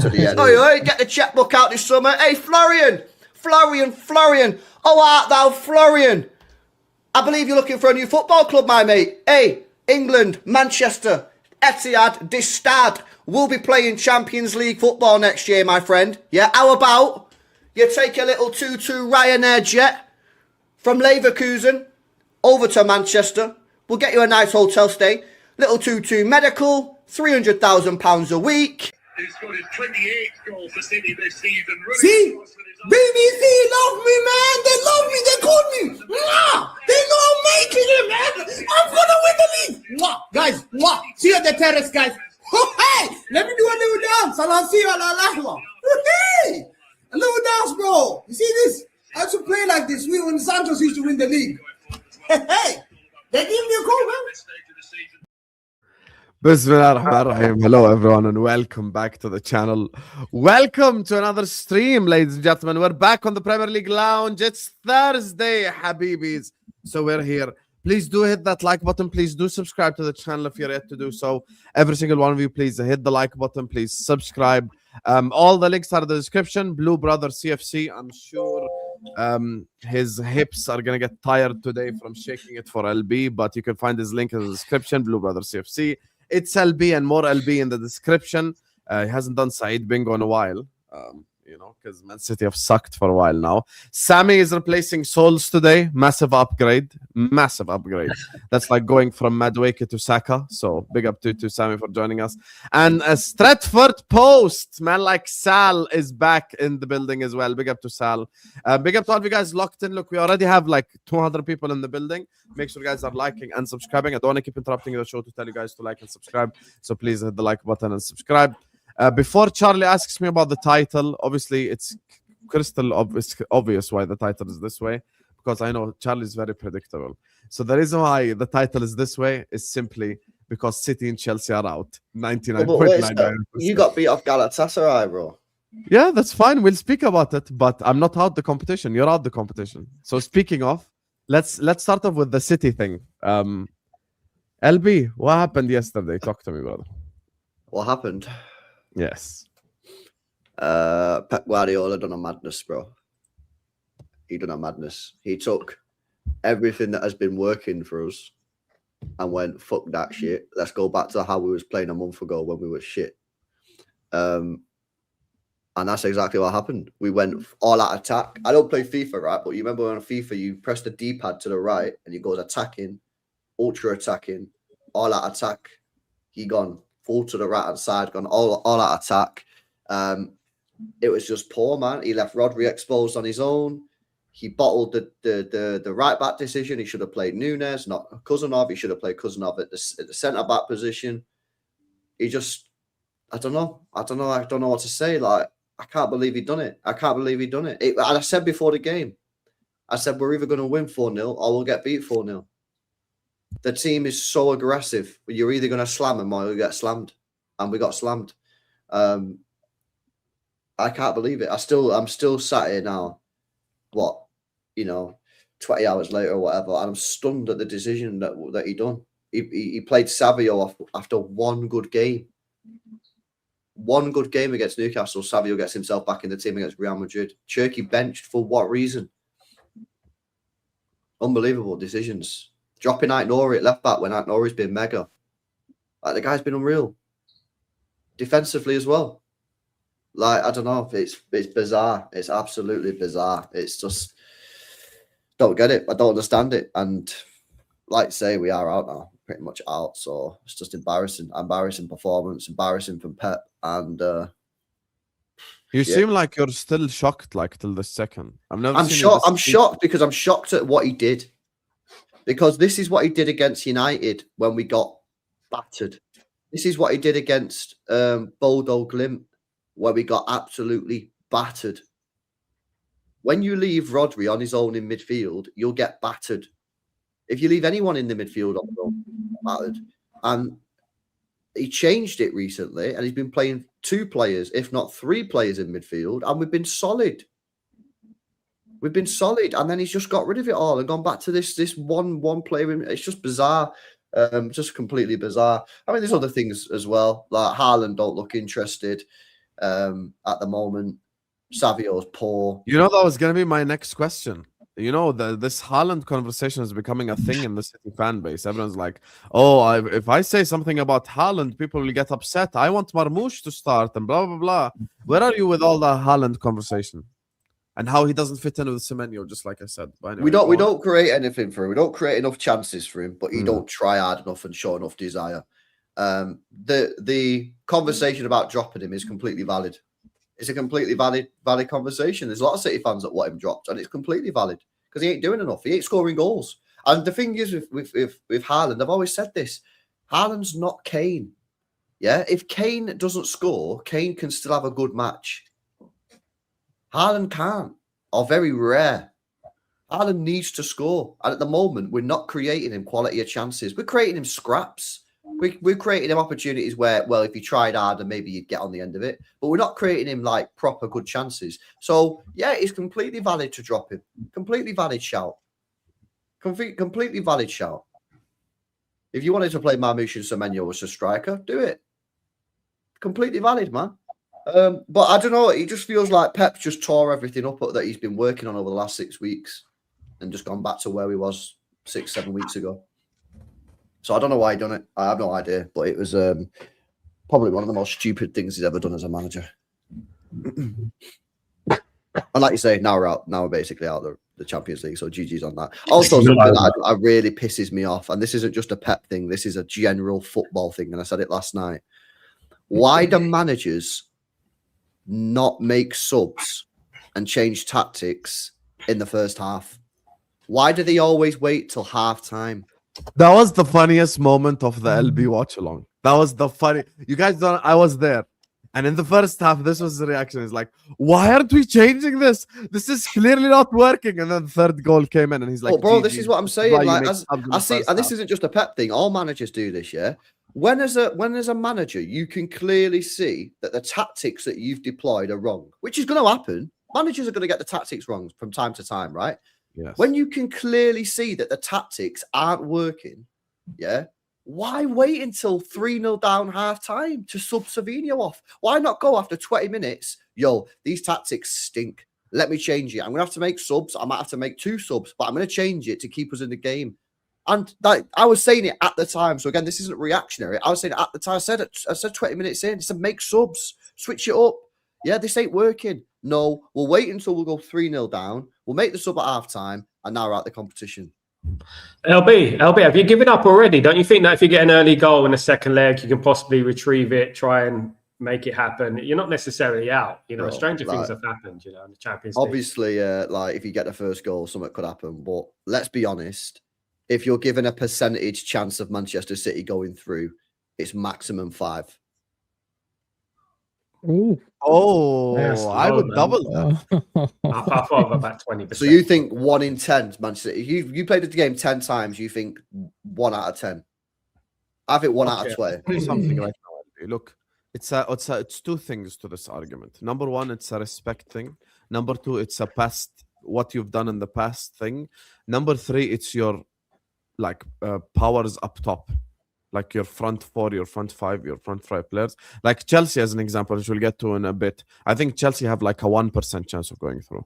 to the end. Oi, get the checkbook out this summer. Hey, Florian. Oh, art thou Florian? I believe you're looking for a new football club, my mate. Hey, England, Manchester, Etihad, this Stad will be playing Champions League football next year, my friend. Yeah, how about you take a little 2-2 Ryanair jet from Leverkusen over to Manchester. We'll get you a nice hotel stay. Little 2-2 medical, £300,000 a week. He's got his 28th goal for City this season. See? BBC love me, man. They love me. They call me. Mwah! They know I'm making it, man. I'm going to win the league. Mwah! Guys, mwah! See you at the terrace, guys. Hey! Let me do a little dance. And I'll see you on Allah. Hey! A little dance, bro. You see this? I used to play like this. When Santos used to win the league. Hey! They give me a call, man. Bismillahirrahmanirrahim. Hello everyone and welcome back to the channel. Welcome to another stream, ladies and gentlemen. We're back on the Premier League Lounge. It's Thursday, Habibis. So we're here. Please do hit that like button. Please do subscribe to the channel if you're yet to do so. Every single one of you, please hit the like button. Please subscribe. All the links are in the description. Blue Brother CFC. I'm sure his hips are gonna get tired today from shaking it for LB, but you can find his link in the description. Blue Brother CFC. It's LB and more LB in the description. He hasn't done Saeed Bingo in a while, you know, because Man City have sucked for a while now. Sami is replacing Souls today. Massive upgrade. Massive upgrade. That's like going from Madueke to Saka. So big up to Sami for joining us. And a Stratford Post, man like Sal is back in the building as well. Big up to Sal. Big up to all of you guys locked in. Look, we already have like 200 people in the building. Make sure you guys are liking and subscribing. I don't want to keep interrupting the show to tell you guys to like and subscribe. So please hit the like button and subscribe. Before Charlie asks me about the title, obviously it's crystal obvious why the title is this way, because I know Charlie is very predictable. So the reason why the title is this way is simply because City and Chelsea are out. 99.99%. You got beat off Galatasaray, bro. Yeah, that's fine. We'll speak about it, but I'm not out the competition. You're out the competition. So speaking of, let's start off with the City thing. LB, what happened yesterday? Talk to me, brother. What happened? Yes. Pep Guardiola done a madness, bro. He done a madness. He took everything that has been working for us and went, fuck that shit. Let's go back to how we was playing a month ago when we were shit. And that's exactly what happened. We went all out attack. I don't play FIFA, right? But you remember on FIFA, you press the D-pad to the right and you goes attacking, ultra attacking, all out attack. He gone full to the right hand side, gone all out attack. It was just poor, man. He left Rodri exposed on his own. He bottled the right back decision. He should have played Nunes, not Cousinov. He should have played Cousinov at the centre back position. He just, I don't know what to say. Like, I can't believe he done it. And I said before the game, I said we're either going to win 4-0 or we'll get beat 4-0. The team is so aggressive. You're either going to slam them or you'll get slammed. And we got slammed. I can't believe it. I'm still sat here now, 20 hours later or whatever, and I'm stunned at the decision that he done. He played Savio off after one good game. One good game against Newcastle. Savio gets himself back in the team against Real Madrid. Cherky benched for what reason? Unbelievable decisions. Dropping Ait-Nouri at left back when Ait-Nouri's been mega. Like, the guy's been unreal. Defensively as well. Like, I don't know. It's bizarre. It's absolutely bizarre. It's just, don't get it. I don't understand it. And like I say, we are out now. Pretty much out. So it's just embarrassing. Embarrassing performance. Embarrassing from Pep. And you seem like you're still shocked, like, till the second. I'm shocked because I'm shocked at what he did. Because this is what he did against United when we got battered. This is what he did against Bodo Glimt, where we got absolutely battered. When you leave Rodri on his own in midfield, you'll get battered. If you leave anyone in the midfield on his own, battered. And he changed it recently, and he's been playing 2 players, if not 3 players in midfield, and we've been solid. We've been solid, and then he's just got rid of it all and gone back to this one player. It's just bizarre, just completely bizarre. I mean, there's other things as well. Like Haaland don't look interested. at the moment. Savio's poor. You know, that was going to be my next question. You know, this Haaland conversation is becoming a thing in the City fan base. Everyone's like, oh, if I say something about Haaland, people will get upset. I want Marmoush to start and blah, blah, blah. Where are you with all the Haaland conversation? And how he doesn't fit in with Semenyo, just like I said. But anyway, We don't create anything for him. We don't create enough chances for him, but he don't try hard enough and show enough desire. The conversation about dropping him is completely valid. It's a completely valid conversation. There's a lot of City fans that want him dropped, and it's completely valid because he ain't doing enough. He ain't scoring goals. And the thing is with Haaland, I've always said this: Haaland's not Kane. Yeah, if Kane doesn't score, Kane can still have a good match. Haaland can't, or very rare. Haaland needs to score, and at the moment, we're not creating him quality of chances. We're creating him scraps. We're creating him opportunities where, well, if you tried harder, maybe you'd get on the end of it. But we're not creating him like proper good chances. So, yeah, it's completely valid to drop him. Completely valid shout. Completely valid shout. If you wanted to play Marmoush and Semenyo as a striker, do it. Completely valid, man. But I don't know. It just feels like Pep just tore everything up that he's been working on over the last 6 weeks and just gone back to where he was 6-7 weeks ago. So I don't know why he done it. I have no idea. But it was probably one of the most stupid things he's ever done as a manager. And like you say, now we're out. Now we're basically out of the Champions League. So GG's on that. Also, something that really pisses me off, and this isn't just a Pep thing. This is a general football thing. And I said it last night. Why do managers not make subs and change tactics in the first half? Why do they always wait till half time? That was the funniest moment of the LB watch along. That was the funny. You guys don't. I was there, and in the first half, this was the reaction. It's like, why aren't we changing this? This is clearly not working. And then the third goal came in, and he's like, "Oh, bro, this is what I'm saying. Like, I see, and this isn't just a Pep thing. All managers do this, yeah. When as a manager, you can clearly see that the tactics that you've deployed are wrong, which is going to happen. Managers are going to get the tactics wrong from time to time, right? Yes. When you can clearly see that the tactics aren't working, yeah, why wait until 3-0 down half time to sub Savinho off? Why not go after 20 minutes? Yo, these tactics stink. Let me change it. I'm going to have to make subs. I might have to make 2 subs, but I'm going to change it to keep us in the game. And I was saying it at the time. So again, this isn't reactionary. I was saying it at the time. I said 20 minutes in, I said make subs, switch it up. Yeah, this ain't working. No, we'll wait until we'll go 3-0 down. We'll make the sub at half time, and now we're out the competition. LB, have you given up already? Don't you think that if you get an early goal in the second leg, you can possibly retrieve it, try and make it happen? You're not necessarily out. You know, stranger things have happened, you know, in the Champions League. Obviously, like if you get the first goal, something could happen. But let's be honest, if you're given a percentage chance of Manchester City going through, it's maximum 5. Ooh. Oh, Yes, I would double that. I thought about 20%. So you think 1 in 10 Manchester City? You played the game 10 times. You think 1 out of 10? I think 1 out of 20. I'll tell you something right now. Look, it's 2 things to this argument. Number 1, it's a respect thing. Number 2, it's a past, what you've done in the past thing. Number 3, it's your powers up top. Like your front 4, your front 5, your front 5 players. Like Chelsea, as an example, which we'll get to in a bit. I think Chelsea have like a 1% chance of going through.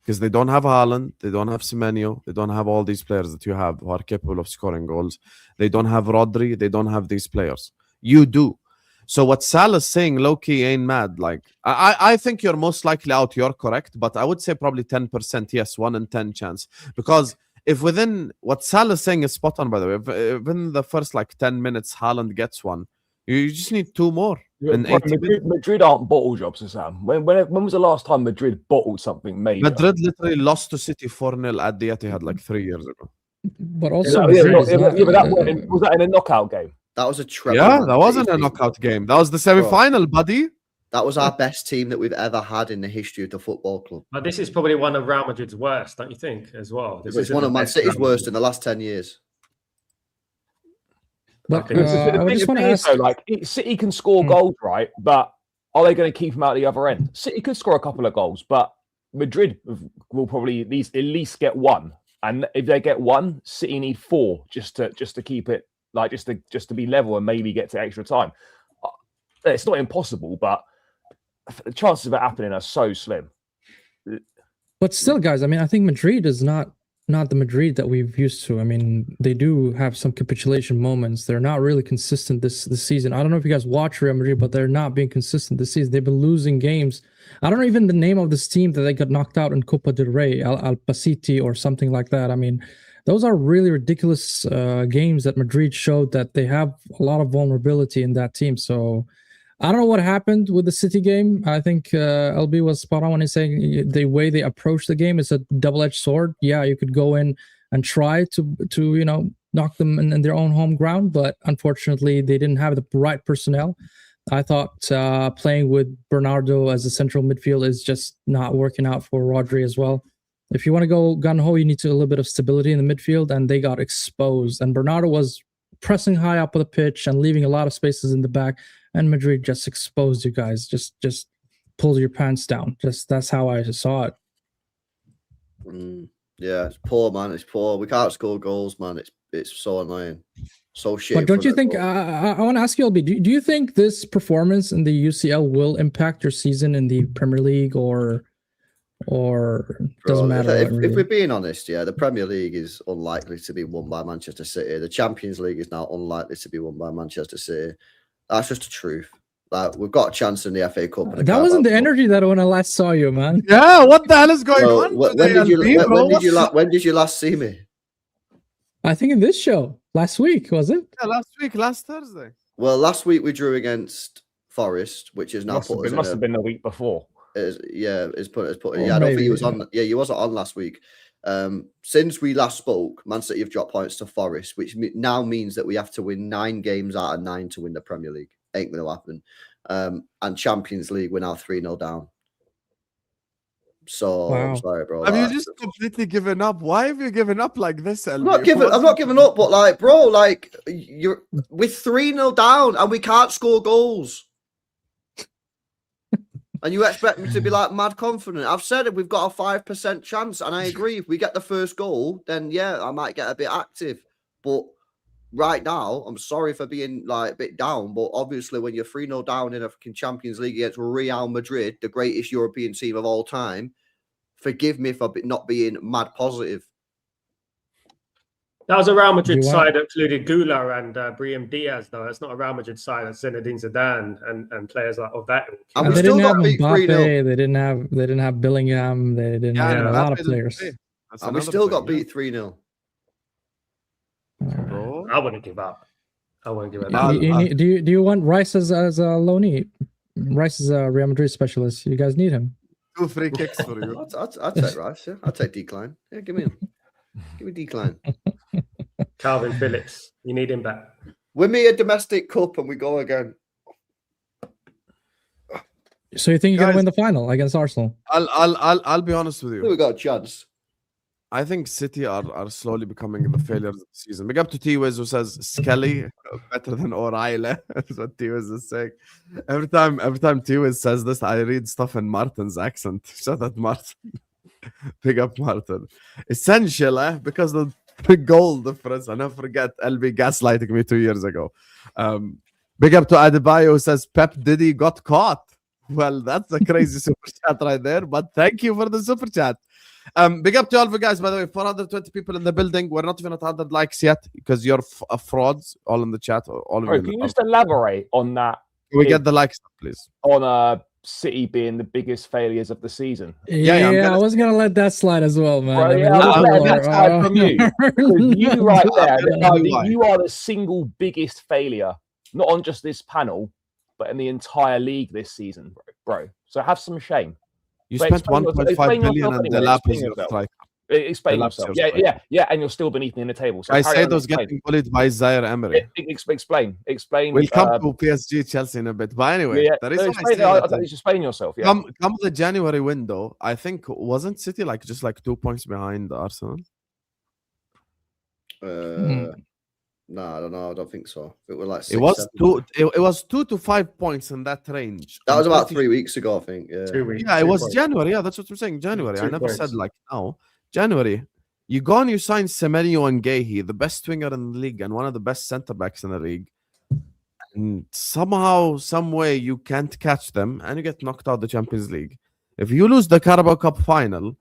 Because they don't have Haaland, they don't have Semenyo, they don't have all these players that you have who are capable of scoring goals. They don't have Rodri, they don't have these players. You do. So what Salah's saying, low-key ain't mad. Like I think you're most likely out, you're correct, but I would say probably 10%, yes, 1 in 10 chance. Because if within what Salah's saying is spot on, by the way, if within the first 10 minutes, Haaland gets 1, you just need 2 more. Madrid aren't bottle jobs, Sam. When was the last time Madrid bottled something major? Madrid literally lost to City 4-0 at the Etihad 3 years ago. But also, was that in a knockout game? That was a treble. Yeah, that wasn't a knockout game. That was the semi-final, buddy. That was our best team that we've ever had in the history of the football club. But this is probably one of Real Madrid's worst, don't you think, as well? It's one of Man City's worst in the last 10 years. But I just want to ask, City can score goals, right? But are they going to keep them out the other end? City could score a couple of goals, but Madrid will probably at least get 1. And if they get 1, City need 4 just to keep it just to be level and maybe get to extra time. It's not impossible, but the chances of it happening are so slim. But still, guys, I mean, I think Madrid is not the Madrid that we've used to. I mean, they do have some capitulation moments. They're not really consistent this season. I don't know if you guys watch Real Madrid, but they're not being consistent this season. They've been losing games. I don't know even the name of this team that they got knocked out in Copa del Rey, Albacete or something like that. I mean, those are really ridiculous games that Madrid showed that they have a lot of vulnerability in that team. So I don't know what happened with the City game. I think LB was spot on when he's saying the way they approach the game is a double-edged sword. Yeah, you could go in and try to knock them in their own home ground, but unfortunately they didn't have the right personnel. I thought playing with Bernardo as a central midfield is just not working out for Rodri as well. If you want to go gun-ho, you need a little bit of stability in the midfield, and they got exposed. And Bernardo was pressing high up on the pitch and leaving a lot of spaces in the back, and Madrid just exposed you guys. Just pulled your pants down. That's how I saw it. Yeah, it's poor, man. It's poor. We can't score goals, man. It's so annoying. So shit. But don't you think? I want to ask you, LB. Do you think this performance in the UCL will impact your season in the Premier League, or doesn't matter? If we're being honest, yeah, the Premier League is unlikely to be won by Manchester City. The Champions League is now unlikely to be won by Manchester City. That's just the truth. Like, we've got a chance in the FA Cup. That wasn't the energy that when I last saw you, man. Yeah, what the hell is going on? When did you last see me? I think in this show last week, was it? Yeah, last Thursday. Well, last week we drew against Forest, which is now Must have been the week before. I don't think he was on. Yeah, he wasn't on last week. Since we last spoke, Man City have dropped points to Forest, which now means that we have to win 9 games out of 9 to win the Premier League. Ain't going to happen. And Champions League, we're now 3-0 down. So wow. I'm sorry, bro. Have you just completely given up? Why have you given up like this? I'm not giving up, but like, bro, like we're 3-0 down and we can't score goals. And you expect me to be like mad confident? I've said it. We've got a 5% chance, and I agree. If we get the first goal, then yeah, I might get a bit active. But right now, I'm sorry for being like a bit down. But obviously, when you're 3-0 down in a fucking Champions League against Real Madrid, the greatest European team of all time, forgive me for not being mad positive. That was a Real Madrid side that included Gula and Brahim Diaz, though. It's not a Real Madrid side that's Zinedine Zidane and players like of that. And we still got beat 3-0. They didn't have Bellingham. They didn't have a lot of players. And we still got beat 3-0. I wouldn't give up. I wouldn't give up. Do you want Rice as a loanee? Rice is a Real Madrid specialist. You guys need him. 2 free kicks for you. I'll take Rice. Yeah, I'll take Decline. Yeah, give me him. Give me Decline. Calvin Phillips, you need him back. Win me a domestic cup and we go again. So you think you're gonna win the final against Arsenal? I'll be honest with you. We got a chance. I think City are slowly becoming the failures of the season. Big up to T-Wiz who says Skelly better than O'Reilly. That's what T-Wiz is saying. Every time T-Wiz says this, I read stuff in Martin's accent. Shout out Martin. Big up Martin. Essential, because the big goal difference. I never forget LB gaslighting me 2 years ago. Big up to Adebayo who says Pep Diddy got caught. Well, that's a crazy super chat right there, but thank you for the super chat. Big up to all of you guys, by the way. 420 people in the building. We're not even at 100 likes yet because you're frauds all in the chat. All of you. Can you just elaborate on that? Can we get the likes, please? On City being the biggest failures of the season. Yeah, I was gonna let that slide as well, man. Bro, that's slide from you. You right there, you are the single biggest failure, not on just this panel, but in the entire league this season, bro. So have some shame. You spent 1.5 billion and the lap is striker. Explain yourself. Yeah, and you're still beneath me in the table. So I say those getting bullied by Zaire Emery. Explain. We'll come to PSG, Chelsea in a bit. But anyway, explain yourself. Yeah. Come the January window. I think wasn't City just 2 points behind Arsenal? No, I don't know. I don't think so. It was like 6, it was 7. It was 2 to 5 points in that range. That was about 3 weeks ago, I think. Yeah, 2 weeks. Yeah, it was January. Yeah, that's what we're saying. January. I never said now. January. You go and you sign Semenyo and Guehi, the best winger in the league and one of the best centre backs in the league. and somehow, some way, you can't catch them, and you get knocked out the Champions League. If you lose the Carabao Cup final,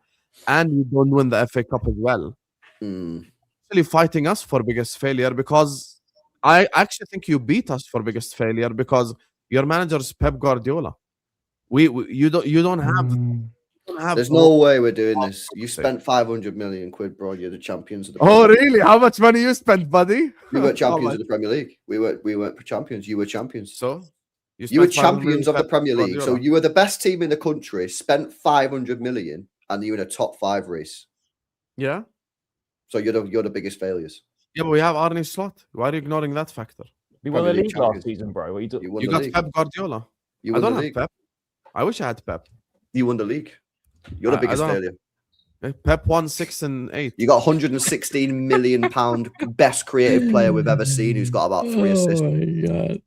and you don't win the FA Cup as well, actually fighting us for biggest failure, because I actually think you beat us for biggest failure because your manager is Pep Guardiola. You don't have. There's no way we're doing this. You spent 500 million quid, bro. You're the champions of the. Oh, really? How much money you spent, buddy? We weren't champions of the Premier League. We weren't champions. You were champions. So you were champions of the Premier League. So you were the best team in the country. Spent 500 million, and you're in a top 5 race. Yeah. So you're the biggest failures. Yeah, but we have Arne Slot. Why are you ignoring that factor? We won the league last season, bro. You got Pep Guardiola. I don't have Pep. I wish I had Pep. You won the league. You're the biggest failure. Pep won 6 and 8. You got 116 million pound best creative player we've ever seen, who's got about 3 assists. Oh my god!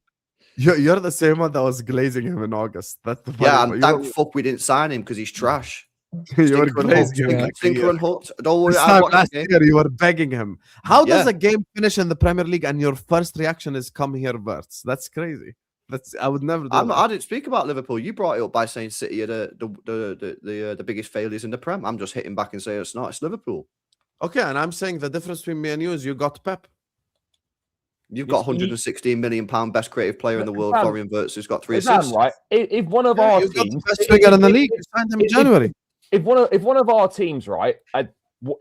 You're the same one that was glazing him in August. That's the and thank fuck we didn't sign him because he's trash. You were glazing him. Stinker and hooked. Don't worry. Last year you were begging him. How does a game finish in the Premier League and your first reaction is come here, Verts? That's crazy. I would never do that. I didn't speak about Liverpool. You brought it up by saying City are the biggest failures in the Prem. I'm just hitting back and saying it's not. It's Liverpool. Okay, and I'm saying the difference between me and you is you got Pep. You've got 116 million pound best creative player in the world. Florian Wirtz has got 3 Sam, assists. right? If one of our teams, best winger in the league, you signed him in January. If one of our teams, right, had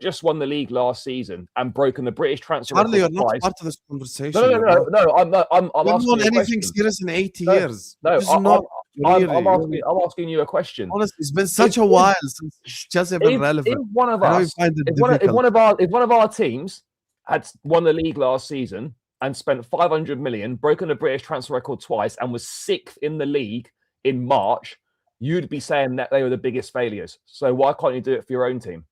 just won the league last season and broken the British transfer Charlie, you're record not twice. part of this conversation. No. I'm asking won you a anything question. serious in 80 years. No, This is not really. I'm asking you a question. Honestly, it's been such a while since it's just even relevant. If one of us, if one of our teams had won the league last season and spent 500 million, broken the British transfer record twice, and was 6th in the league in March, you'd be saying that they were the biggest failures. So why can't you do it for your own team?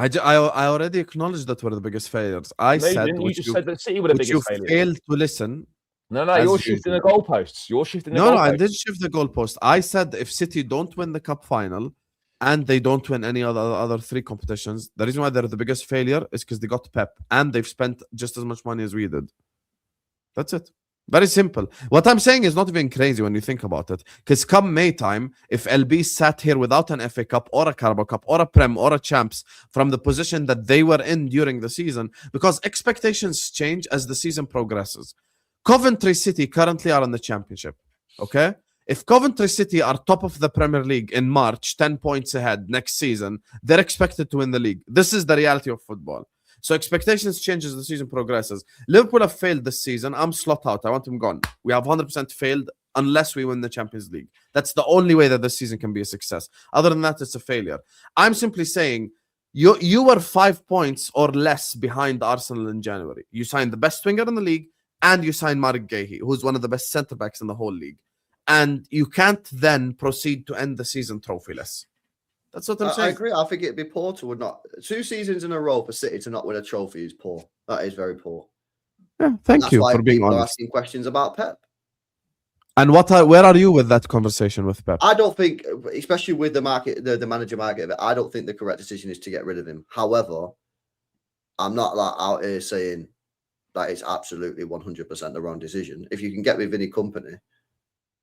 I already acknowledged that we're the biggest failures. I said you just said that City were the biggest failures. You failed to listen. No, you're shifting the goalposts. You're shifting the goalposts. No, I didn't shift the goalpost. I said if City don't win the cup final and they don't win any other 3 competitions, the reason why they're the biggest failure is because they got Pep and they've spent just as much money as we did. That's it. Very simple. What I'm saying is not even crazy when you think about it. Because come May time, if LB sat here without an FA Cup or a Carabao Cup or a Prem or a Champs from the position that they were in during the season, because expectations change as the season progresses. Coventry City currently are in the Championship. Okay? If Coventry City are top of the Premier League in March, 10 points ahead next season, they're expected to win the league. This is the reality of football. So expectations change as the season progresses. Liverpool have failed this season. I'm slot out. I want them gone. We have 100% failed unless we win the Champions League. That's the only way that this season can be a success. Other than that, it's a failure. I'm simply saying you were 5 points or less behind Arsenal in January. You signed the best winger in the league and you signed Mark Gahey, who's one of the best centre-backs in the whole league. And you can't then proceed to end the season trophyless. That's what I'm saying. I agree. I think it'd be poor to not 2 seasons in a row for City to not win a trophy is poor. That is very poor. Yeah, thank you for being honest. Asking questions about Pep. And where are you with that conversation with Pep? I don't think, especially with the market, the manager market, I don't think the correct decision is to get rid of him. However, I'm not out here saying that it's absolutely 100% the wrong decision. If you can get me Vinny Company,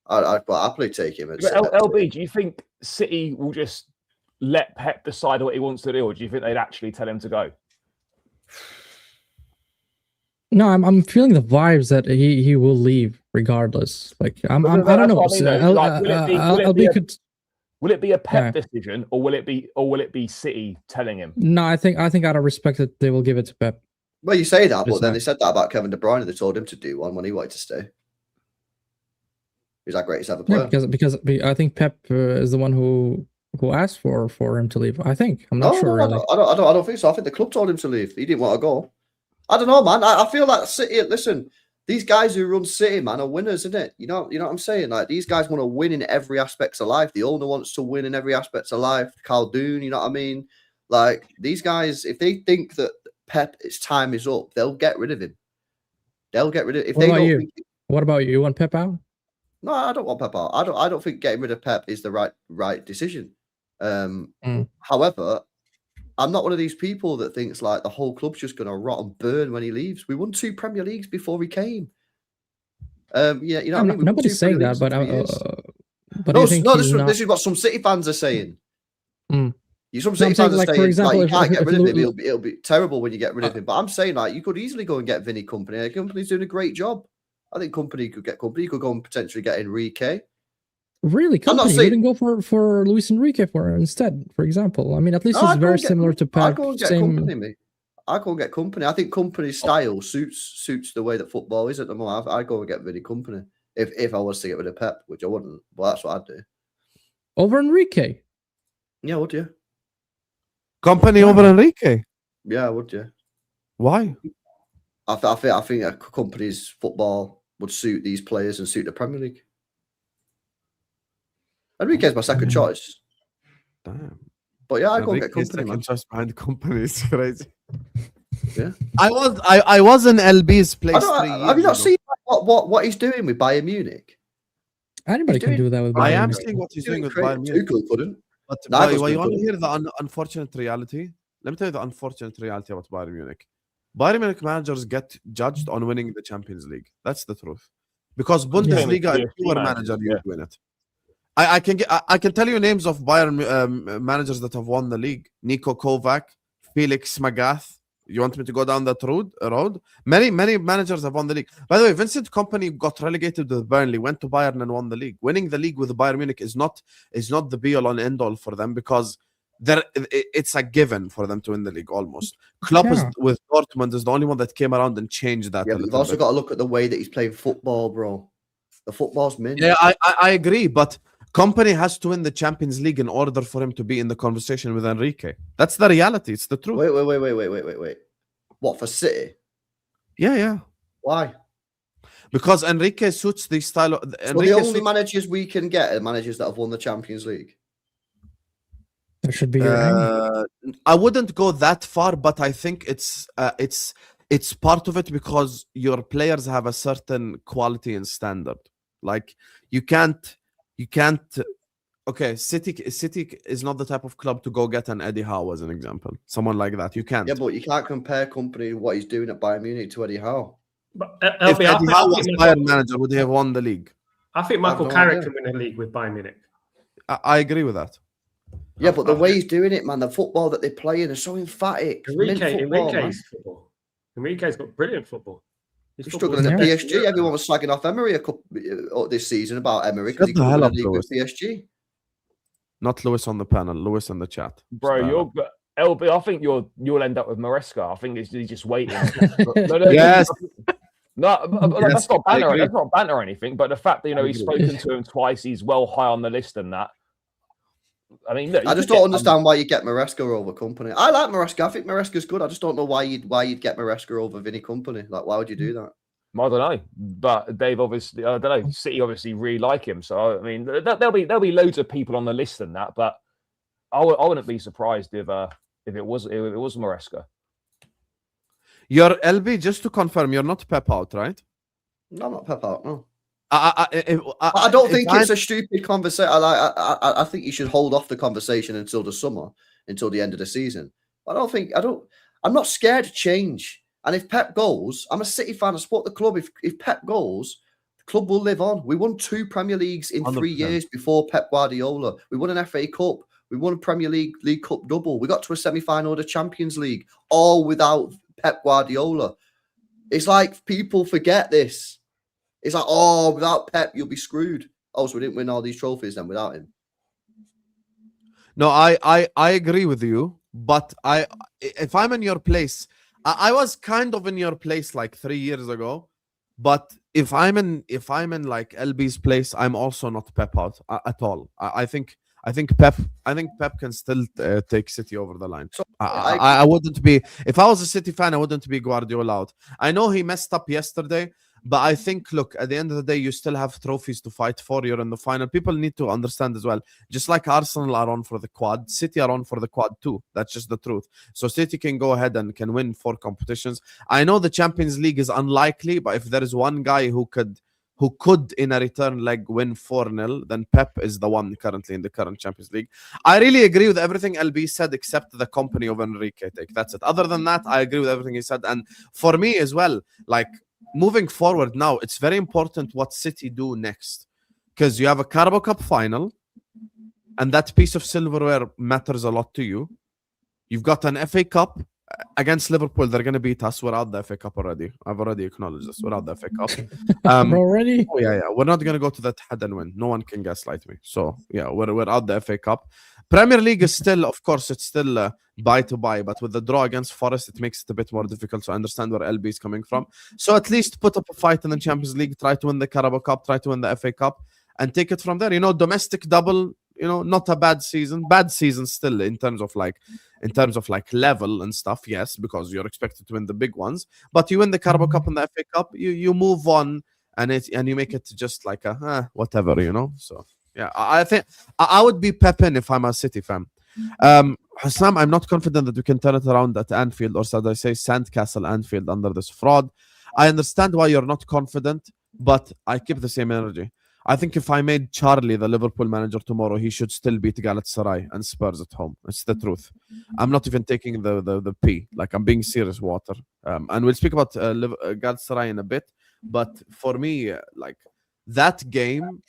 I'd happily take him. LB, do you think City will just let Pep decide what he wants to do, or do you think they'd actually tell him to go? No, I'm feeling the vibes that he will leave regardless. Like I don't know. Will it be a Pep decision, or will it be City telling him? No, I think out of respect that they will give it to Pep. Well, you say that, but then they said that about Kevin De Bruyne. They told him to do one when he wanted to stay. He's our greatest ever player. Yeah, because I think Pep is the one who asked for him to leave. I think. I'm not sure. Really. I don't think so. I think the club told him to leave. He didn't want to go. I don't know, man. I feel like City. Listen, these guys who run City, man, are winners, isn't it? You know what I'm saying? Like these guys want to win in every aspect of life. The owner wants to win in every aspect of life. Khaldoon, you know what I mean? Like these guys, if they think that Pep, its time is up, they'll get rid of him. They'll get rid of. If what they about don't you? think, what about you? You want Pep out? No, I don't want Pep out. I don't think getting rid of Pep is the right decision. However, I'm not one of these people that thinks like the whole club's just going to rot and burn when he leaves. We won 2 Premier Leagues before he came. Yeah, you know what I mean? We've won Nobody's 2 saying Premier that, Leagues in but no, I think no, he's not. this is what some City fans are saying. Mm. Some No, City I'm saying, fans are like, for saying, example, like, you can't if get rid of him. Lu- It'll be terrible when you get rid of him. But I'm saying, like, you could easily go and get Vinny Company. The company's doing a great job. I think Company could get Company. You could go and potentially get Enrique. Really, I'm not company saying- wouldn't go for Luis Enrique instead, for example. I mean, at least No, it's I'd go very and get similar to I'd Pep. go and get Same. Company, mate. I'd go and get Company. I think Company's style suits the way that football is at the moment. I'd go and get Vinny Company if I was to get rid of Pep, which I wouldn't. But that's what I'd do. Over Enrique. Yeah, would you? Company over Enrique. Yeah, would you? Why? I think a Company's football would suit these players and suit the Premier League. Enrique's my second choice. Damn. But yeah, I'd go and get Enrique's Company, man. second choice behind Company is crazy. Yeah. I was in LB's place 3 years Have you not ago. seen what he's doing with Bayern Munich? Anybody He's can doing- do that with I Bayern am Munich. seeing what he's doing with Great. Bayern Munich. Tuchel couldn't. But Nagelsmann you want to couldn't. hear the unfortunate reality? Let me tell you the unfortunate reality about Bayern Munich. Bayern Munich managers get judged on winning the Champions League. That's the truth. Because Bundesliga and pure manager you win it. I can tell you names of Bayern managers that have won the league. Niko Kovac, Felix Magath. You want me to go down that road? Many managers have won the league. By the way, Vincent Kompany got relegated with Burnley, went to Bayern and won the league. Winning the league with Bayern Munich is not the be all and end all for them, because it's a given for them to win the league almost. Klopp is with Dortmund is the only one that came around and changed that. Yeah, but you've also got to look at the way that he's playing football, bro. The football's mint. Yeah, I agree, but Kompany has to win the Champions League in order for him to be in the conversation with Enrique. That's the reality. It's the truth. Wait. What, for City? Yeah. Why? Because Enrique suits the style. So the only managers we can get are managers that have won the Champions League. That should be your aim. I wouldn't go that far, but I think it's part of it, because your players have a certain quality and standard. Like you can't. Okay, City is not the type of club to go get an Eddie Howe as an example. Someone like that, you can't. Yeah, but you can't compare Company what he's doing at Bayern Munich to Eddie Howe. But If Eddie Howe was Bayern manager, would he have won the league? I think Michael Carrick can win a league with Bayern Munich. I agree with that. Yeah, but the way he's doing it, man, the football that they're playing is so emphatic. Enrique's got brilliant football. He's struggling at PSG. Everyone was slagging off Emery this season about Emery because he couldn't win a league with PSG. Not Lewis on the panel, Lewis in the chat. Bro, you're LB. I think you'll end up with Maresca. I think he's just waiting. Yes. No, that's not banter. That's not banter or anything. But the fact that he's spoken to him twice, he's well high on the list, and that. I mean, look, I just don't understand why you get Maresca over Company. I like Maresca. I think Maresca's good. I just don't know why you'd get Maresca over Vinny Company. Like, why would you do that? I don't know, but Dave obviously, I don't know. City obviously really like him, so I mean, there'll be loads of people on the list and that, but I wouldn't be surprised if it was Maresca. Your LB, just to confirm, you're not Pep out, right? No, I'm not Pep out. No. I don't think it's a stupid conversation. I think you should hold off the conversation until the summer, until the end of the season. I'm not scared to change. And if Pep goes, I'm a City fan. I support the club. If Pep goes, the club will live on. We won 2 Premier Leagues in 3 years before Pep Guardiola. We won an FA Cup. We won a Premier League Cup double. We got to a semi-final of the Champions League, all without Pep Guardiola. It's like people forget this. It's like, oh, without Pep, you'll be screwed. Oh, so we didn't win all these trophies then without him. No, I agree with you, but if I'm in your place, I was kind of in your place like 3 years ago, but if I'm in like LB's place, I'm also not Pep out at all. I think Pep can still take City over the line. So I wouldn't be, if I was a City fan, I wouldn't be Guardiola out. I know he messed up yesterday, but I think, look, at the end of the day, you still have trophies to fight for. You're in the final. People need to understand as well. Just like Arsenal are on for the quad, City are on for the quad too. That's just the truth. So City can go ahead and can win 4 competitions. I know the Champions League is unlikely, but if there is one guy who could in a return leg win 4-0, then Pep is the one currently in the current Champions League. I really agree with everything LB said, except the Company of Enrique take. That's it. Other than that, I agree with everything he said. And for me as well, like, moving forward now, it's very important what City do next, because you have a Carabao Cup final, and that piece of silverware matters a lot to you. You've got an FA Cup against Liverpool. They're going to beat us. We're out the FA Cup already. I've already acknowledged this. We're out the FA Cup. Already? Oh, yeah. We're not going to go to that head and win. No one can gaslight me. So, yeah, we're out the FA Cup. Premier League is still, of course, it's still buy to buy. But with the draw against Forest, it makes it a bit more difficult. So I understand where LB is coming from. So at least put up a fight in the Champions League. Try to win the Carabao Cup. Try to win the FA Cup. And take it from there. You know, domestic double, you know, not a bad season. Bad season still in terms of like level and stuff, yes, because you're expected to win the big ones. But you win the Carabao Cup and the FA Cup, you move on, and you make it just like a whatever, you know. So yeah, I think I would be Pepin if I'm a City fan. Hassam, I'm not confident that we can turn it around at Anfield, or should I say Sandcastle Anfield, under this fraud. I understand why you're not confident, but I keep the same energy. I think if I made Charlie the Liverpool manager tomorrow, he should still beat Galatasaray and Spurs at home. It's the truth. I'm not even taking the P. Like, I'm being serious, water. And we'll speak about Galatasaray in a bit. But for me, like, that game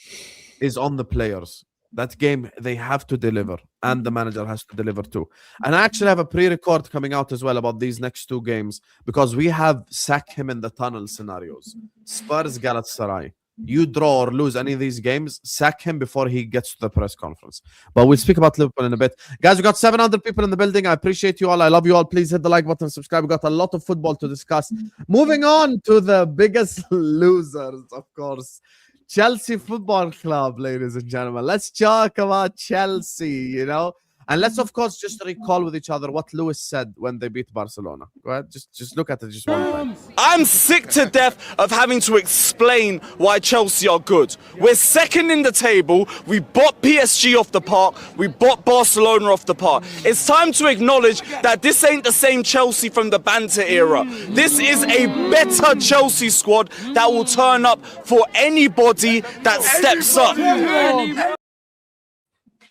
is on the players. That game, they have to deliver. And the manager has to deliver too. And I actually have a pre-record coming out as well about these next two games, because we have sack him in the tunnel scenarios. Spurs, Galatasaray. You draw or lose any of these games, sack him before he gets to the press conference. But we'll speak about Liverpool in a bit. Guys, we got 700 people in the building. I appreciate you all. I love you all. Please hit the like button, subscribe. We got a lot of football to discuss. Moving on to the biggest losers, of course. Chelsea Football Club, ladies and gentlemen. Let's talk about Chelsea, you know. And let's, of course, just recall with each other what Lewis said when they beat Barcelona. Go ahead, just look at it just one time. I'm sick to death of having to explain why Chelsea are good. We're second in the table. We bought PSG off the park. We bought Barcelona off the park. It's time to acknowledge that this ain't the same Chelsea from the banter era. This is a better Chelsea squad that will turn up for anybody that steps up.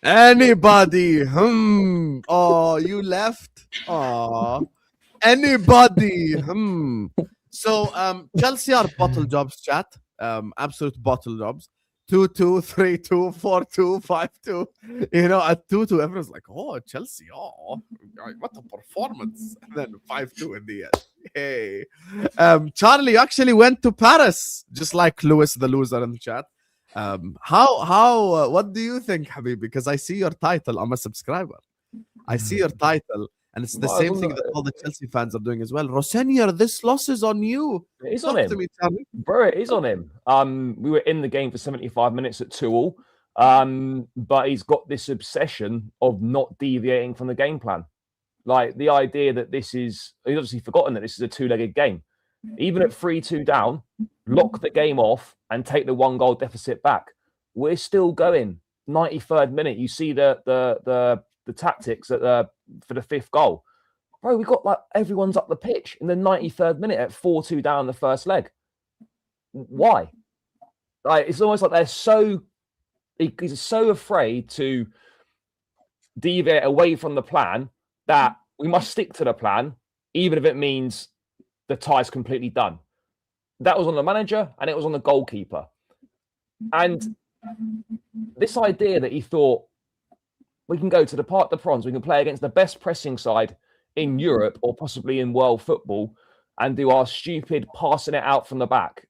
Anybody? Oh, you left? Oh, anybody? So, Chelsea are bottle jobs, chat. Absolute bottle jobs. 2-2, 3-2, 4-2, 5-2. You know, at 2-2, everyone's like, oh, Chelsea, oh, what a performance. And then 5-2 in the end. Hey. Charlie actually went to Paris, just like Lewis, the loser in the chat. What do you think, Habib? Because I see your title. I'm a subscriber. I see your title, and it's the same thing that all the Chelsea fans are doing as well. Rosenior, this loss is on you. It's on him. Bro, it is on him. We were in the game for 75 minutes at 2-2. But he's got this obsession of not deviating from the game plan. Like, the idea that he's obviously forgotten that this is a two-legged game. Even at 3-2 down, lock the game off and take the 1-goal deficit back. We're still going. 93rd minute, you see the tactics for the 5th goal. Bro, we got like everyone's up the pitch in the 93rd minute at 4-2 down the first leg. Why? Like, it's almost like he's so afraid to deviate away from the plan that we must stick to the plan, even if it means the tie's completely done. That was on the manager and it was on the goalkeeper. And this idea that he thought we can go to the Parc des Princes, we can play against the best pressing side in Europe or possibly in world football and do our stupid passing it out from the back.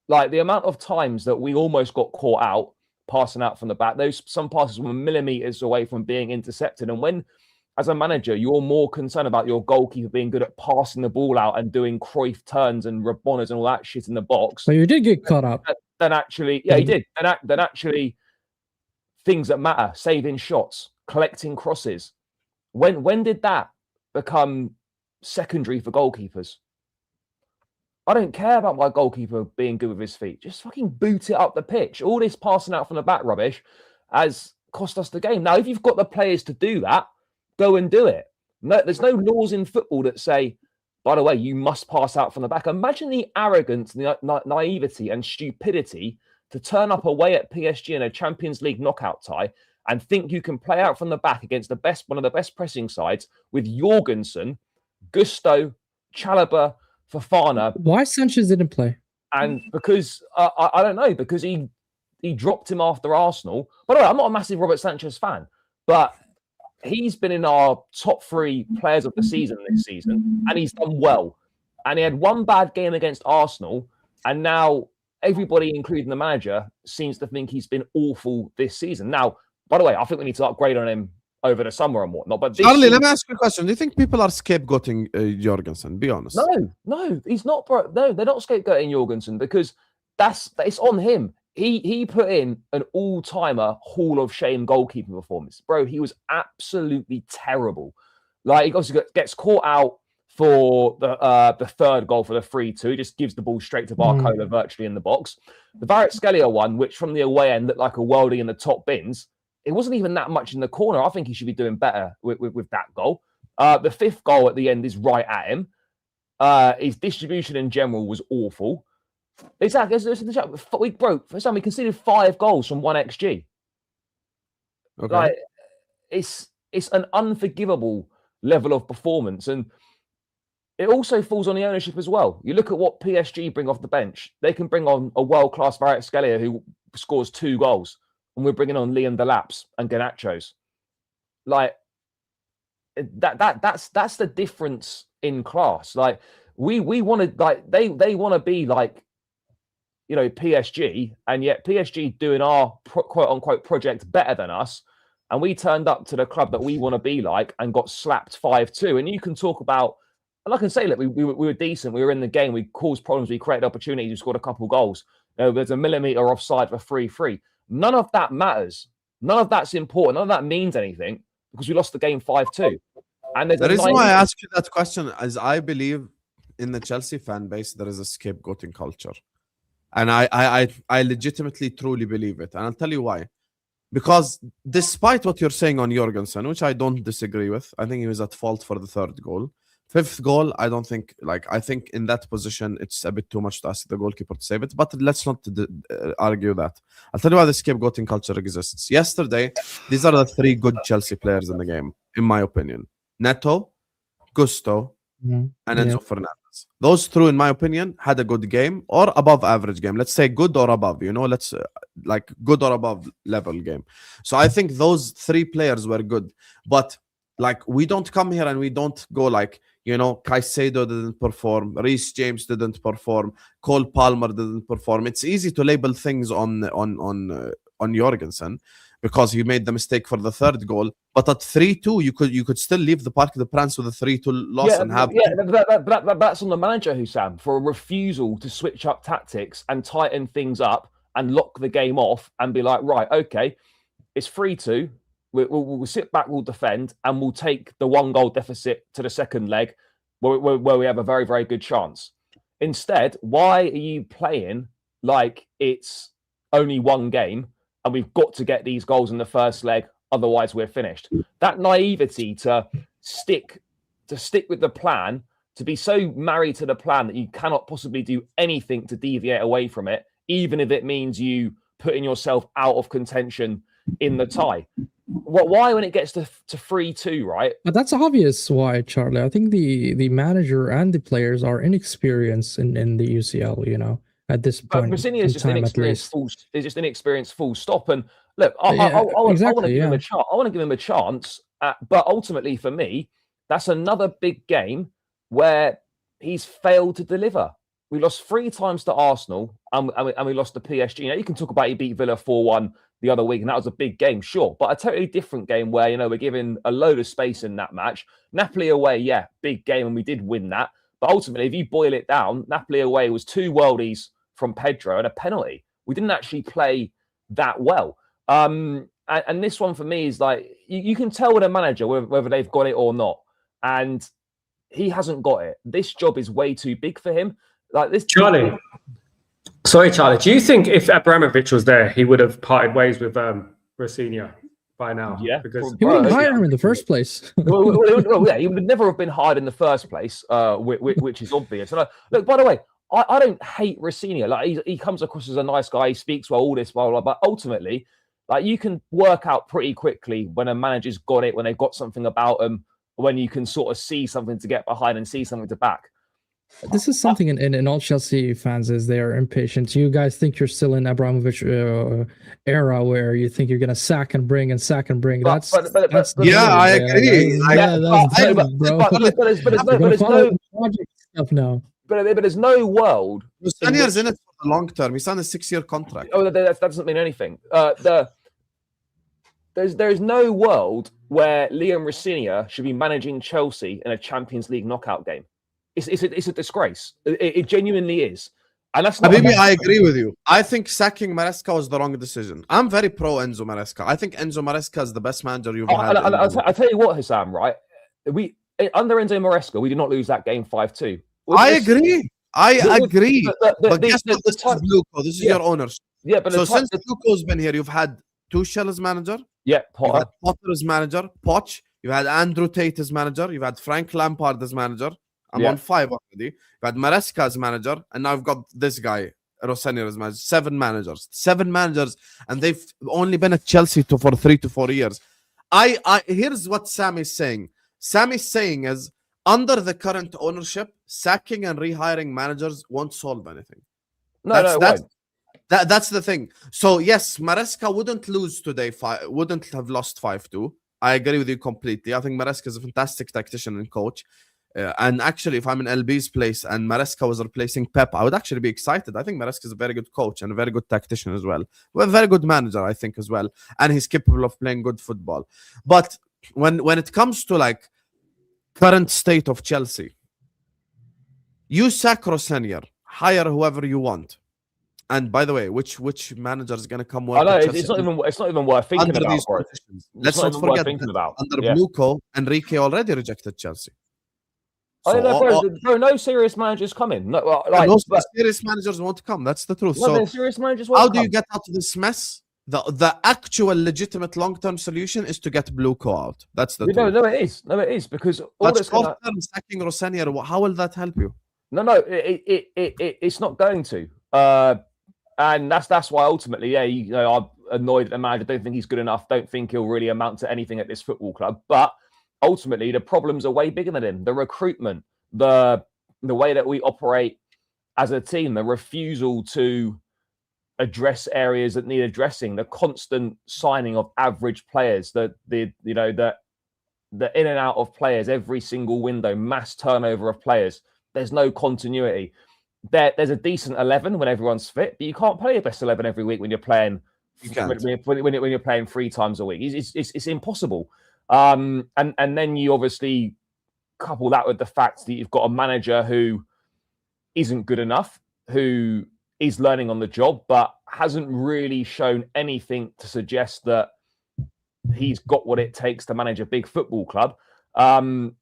Like, the amount of times that we almost got caught out passing out from the back, some passes were millimeters away from being intercepted. And when, as a manager, you're more concerned about your goalkeeper being good at passing the ball out and doing Cruyff turns and Rabonnas and all that shit in the box. So you did get caught up. Then actually, yeah, he did. Then actually, things that matter, saving shots, collecting crosses. When did that become secondary for goalkeepers? I don't care about my goalkeeper being good with his feet. Just fucking boot it up the pitch. All this passing out from the back rubbish has cost us the game. Now, if you've got the players to do that, go and do it. No, there's no laws in football that say, by the way, you must pass out from the back. Imagine the arrogance, the naivety and stupidity to turn up away at PSG in a Champions League knockout tie and think you can play out from the back against one of the best pressing sides with Jorgensen, Gusto, Chalobah, Fofana. Why Sanchez didn't play? And because I don't know, because he dropped him after Arsenal. By the way, I'm not a massive Robert Sanchez fan, but he's been in our top 3 players of the season this season, and he's done well. And he had one bad game against Arsenal, and now everybody, including the manager, seems to think he's been awful this season. Now, by the way, I think we need to upgrade on him over the summer and whatnot. But Charlie, let me ask you a question. Do you think people are scapegoating Jorgensen? Be honest. No, he's not. No, they're not scapegoating Jorgensen because it's on him. He put in an all-timer Hall of Shame goalkeeping performance, bro. He was absolutely terrible. Like he also gets caught out for the third goal for the 3-2. He just gives the ball straight to Barcola virtually in the box. The Kvaratskhelia one, which from the away end looked like a worldie in the top bins, it wasn't even that much in the corner. I think he should be doing better with that goal. The 5th goal at the end is right at him. His distribution in general was awful. Exactly. We conceded 5 goals from 1 XG. Okay. Like it's an unforgivable level of performance, and it also falls on the ownership as well. You look at what PSG bring off the bench. They can bring on a world-class Kvaratskhelia who scores 2 goals, and we're bringing on Liam Delaps and Garnachos. Like that's the difference in class. Like we wanted, like they want to be like, you know, PSG, and yet PSG doing our quote unquote project better than us, and we turned up to the club that we want to be like and got slapped 5-2. And you can talk about, and I can say, look, we were decent, we were in the game, we caused problems, we created opportunities, we scored a couple goals. You know, there's a millimeter offside for 3-3. None of that matters. None of that's important. None of that means anything because we lost the game 5-2. And the reason why I ask you that question is I believe in the Chelsea fan base there is a scapegoating culture. And I legitimately, truly believe it. And I'll tell you why. Because despite what you're saying on Jorgensen, which I don't disagree with, I think he was at fault for the 3rd goal. 5th goal, I don't think, I think in that position, it's a bit too much to ask the goalkeeper to save it. But let's not argue that. I'll tell you why the scapegoating culture exists. Yesterday, these are the 3 good Chelsea players in the game, in my opinion. Neto, Gusto, and Enzo Fernandez. Those 3, in my opinion, had a good game or above average game. Let's say good or above, you know, let's like good or above level game. So I think those 3 players were good. But like, we don't come here and we don't go like, you know, Caicedo didn't perform, Reece James didn't perform, Cole Palmer didn't perform. It's easy to label things on Jorgensen because he made the mistake for the 3rd goal. But at 3-2, you could still leave the Parc des Princes with a 3-2 loss and have. Yeah, that's on the manager, Hussam, for a refusal to switch up tactics and tighten things up and lock the game off and be like, right, okay, it's 3-2. We'll sit back, we'll defend, and we'll take the 1 goal deficit to the 2nd leg where we have a very, very good chance. Instead, why are you playing like it's only 1 game and we've got to get these goals in the 1st leg, otherwise we're finished? That naivety to stick with the plan, to be so married to the plan that you cannot possibly do anything to deviate away from it, even if it means you putting yourself out of contention in the tie. Why when it gets to 3-2, right? But that's obvious why, Charlie. I think the manager and the players are inexperienced in the UCL, you know, at this point. Brasini is just inexperienced. Is just inexperienced. Full stop. And look, I want to give him a chance. I want to give him a chance. But ultimately, for me, that's another big game where he's failed to deliver. We lost 3 times to Arsenal, and we lost to PSG. You know, you can talk about he beat Villa 4-1 the other week, and that was a big game, sure, but a totally different game where, you know, we're given a load of space in that match. Napoli away, yeah, big game, and we did win that. But ultimately, if you boil it down, Napoli away was 2 worldies from Pedro and a penalty. We didn't actually play that well. And this one for me is like, you can tell with a manager whether they've got it or not. And he hasn't got it. This job is way too big for him. Like this, Charlie. Sorry, Charlie. Do you think if Abramovich was there, he would have parted ways with Rafinha by now? Yeah, because he wouldn't hire him in the first place. Yeah, he would never have been hired in the first place, which is obvious. And look, by the way, I don't hate Rafinha. Like he comes across as a nice guy. He speaks well, all this, blah, blah, blah. But ultimately, like you can work out pretty quickly when a manager's got it, when they've got something about them, when you can sort of see something to get behind and see something to back. This is something in all Chelsea fans is they are impatient. You guys think you're still in Abramovich era where you think you're gonna sack and bring and sack and bring. That's I agree. Stuff now. But there's no world. Spaniards in it for the long term. He signed a 6-year contract. Oh, that doesn't mean anything. There's no world where Liam Rosenior should be managing Chelsea in a Champions League knockout game. It's a disgrace. It genuinely is. And that's not. Maybe I agree with you. I think sacking Maresca was the wrong decision. I'm very pro Enzo Maresca. I think Enzo Maresca is the best manager you've had. I'll tell you what, Hassam, right? We under Enzo Maresca, we did not lose that game 5-2. I agree. But guess what? This is Bluco. This is your owners. Yeah, but since Bluco's been here, you've had Tuchel as manager. Yeah, Potter as manager. Poch. You've had Andrew Tate as manager. You've had Frank Lampard as manager. I'm on 5 already. You've had Maresca as manager, and now I've got this guy, Rosenior, as manager. 7 managers, and they've only been at Chelsea for 3 to 4 years. Here's what Sami's saying. Sami's saying is, under the current ownership, sacking and rehiring managers won't solve anything. That's the thing. So yes, Maresca wouldn't lose today. Wouldn't have lost 5-2. I agree with you completely. I think Maresca is a fantastic tactician and coach. And actually, if I'm in LB's place and Maresca was replacing Pep, I would actually be excited. I think Maresca is a very good coach and a very good tactician as well. A very good manager, I think, as well. And he's capable of playing good football. But when it comes to like current state of Chelsea, you sack Rosenior, hire whoever you want. And by the way, which manager is going to come work? It's not even worth thinking about. Let's not forget that under Bluco, Enrique already rejected Chelsea. No serious managers coming. No, serious managers won't come. That's the truth. No, serious managers won't how do you get out of this mess? The actual legitimate long-term solution is to get Bluco out. That's the truth. No, it is because all that's short-term sacking Rosenior. How will that help you? No, it's not going to. And that's why ultimately, I'm annoyed at the manager. Don't think he's good enough. Don't think he'll really amount to anything at this football club. But ultimately, the problems are way bigger than him. The recruitment, the way that we operate as a team, the refusal to address areas that need addressing, the constant signing of average players, the in and out of players every single window, mass turnover of players. There's no continuity. There's a decent 11 when everyone's fit, but you can't play your best 11 every week when you're playing. When you're playing 3 times a week, it's impossible. And then you obviously couple that with the fact that you've got a manager who isn't good enough, who is learning on the job, but hasn't really shown anything to suggest that he's got what it takes to manage a big football club.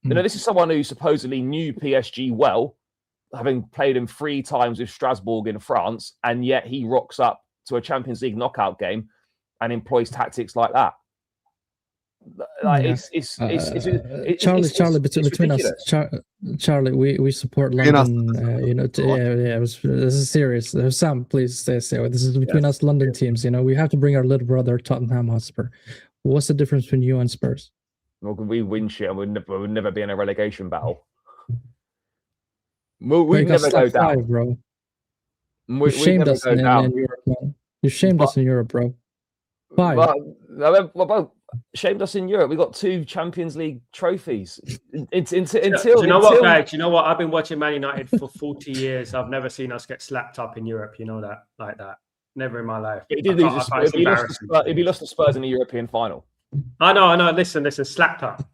This is someone who supposedly knew PSG well, having played him 3 times with Strasbourg in France, and yet he rocks up to a Champions League knockout game and employs tactics like that. Charlie, between us, Charlie, we support London. This is serious. Sam, please stay. This is between us London teams. We have to bring our little brother Tottenham Hotspur. What's the difference between you and Spurs? Well, we win shit and we'd never be in a relegation battle. We never go down, bro. You shamed us in Europe, man. You shamed us in Europe, bro. 5. Shamed us in Europe. We got 2 Champions League trophies. Until do you know what, guys? You know what? I've been watching Man United for 40 years. I've never seen us get slapped up in Europe. You know that, like that. Never in my life. If he lost to Spurs in the European final. I know. Listen. Slapped up.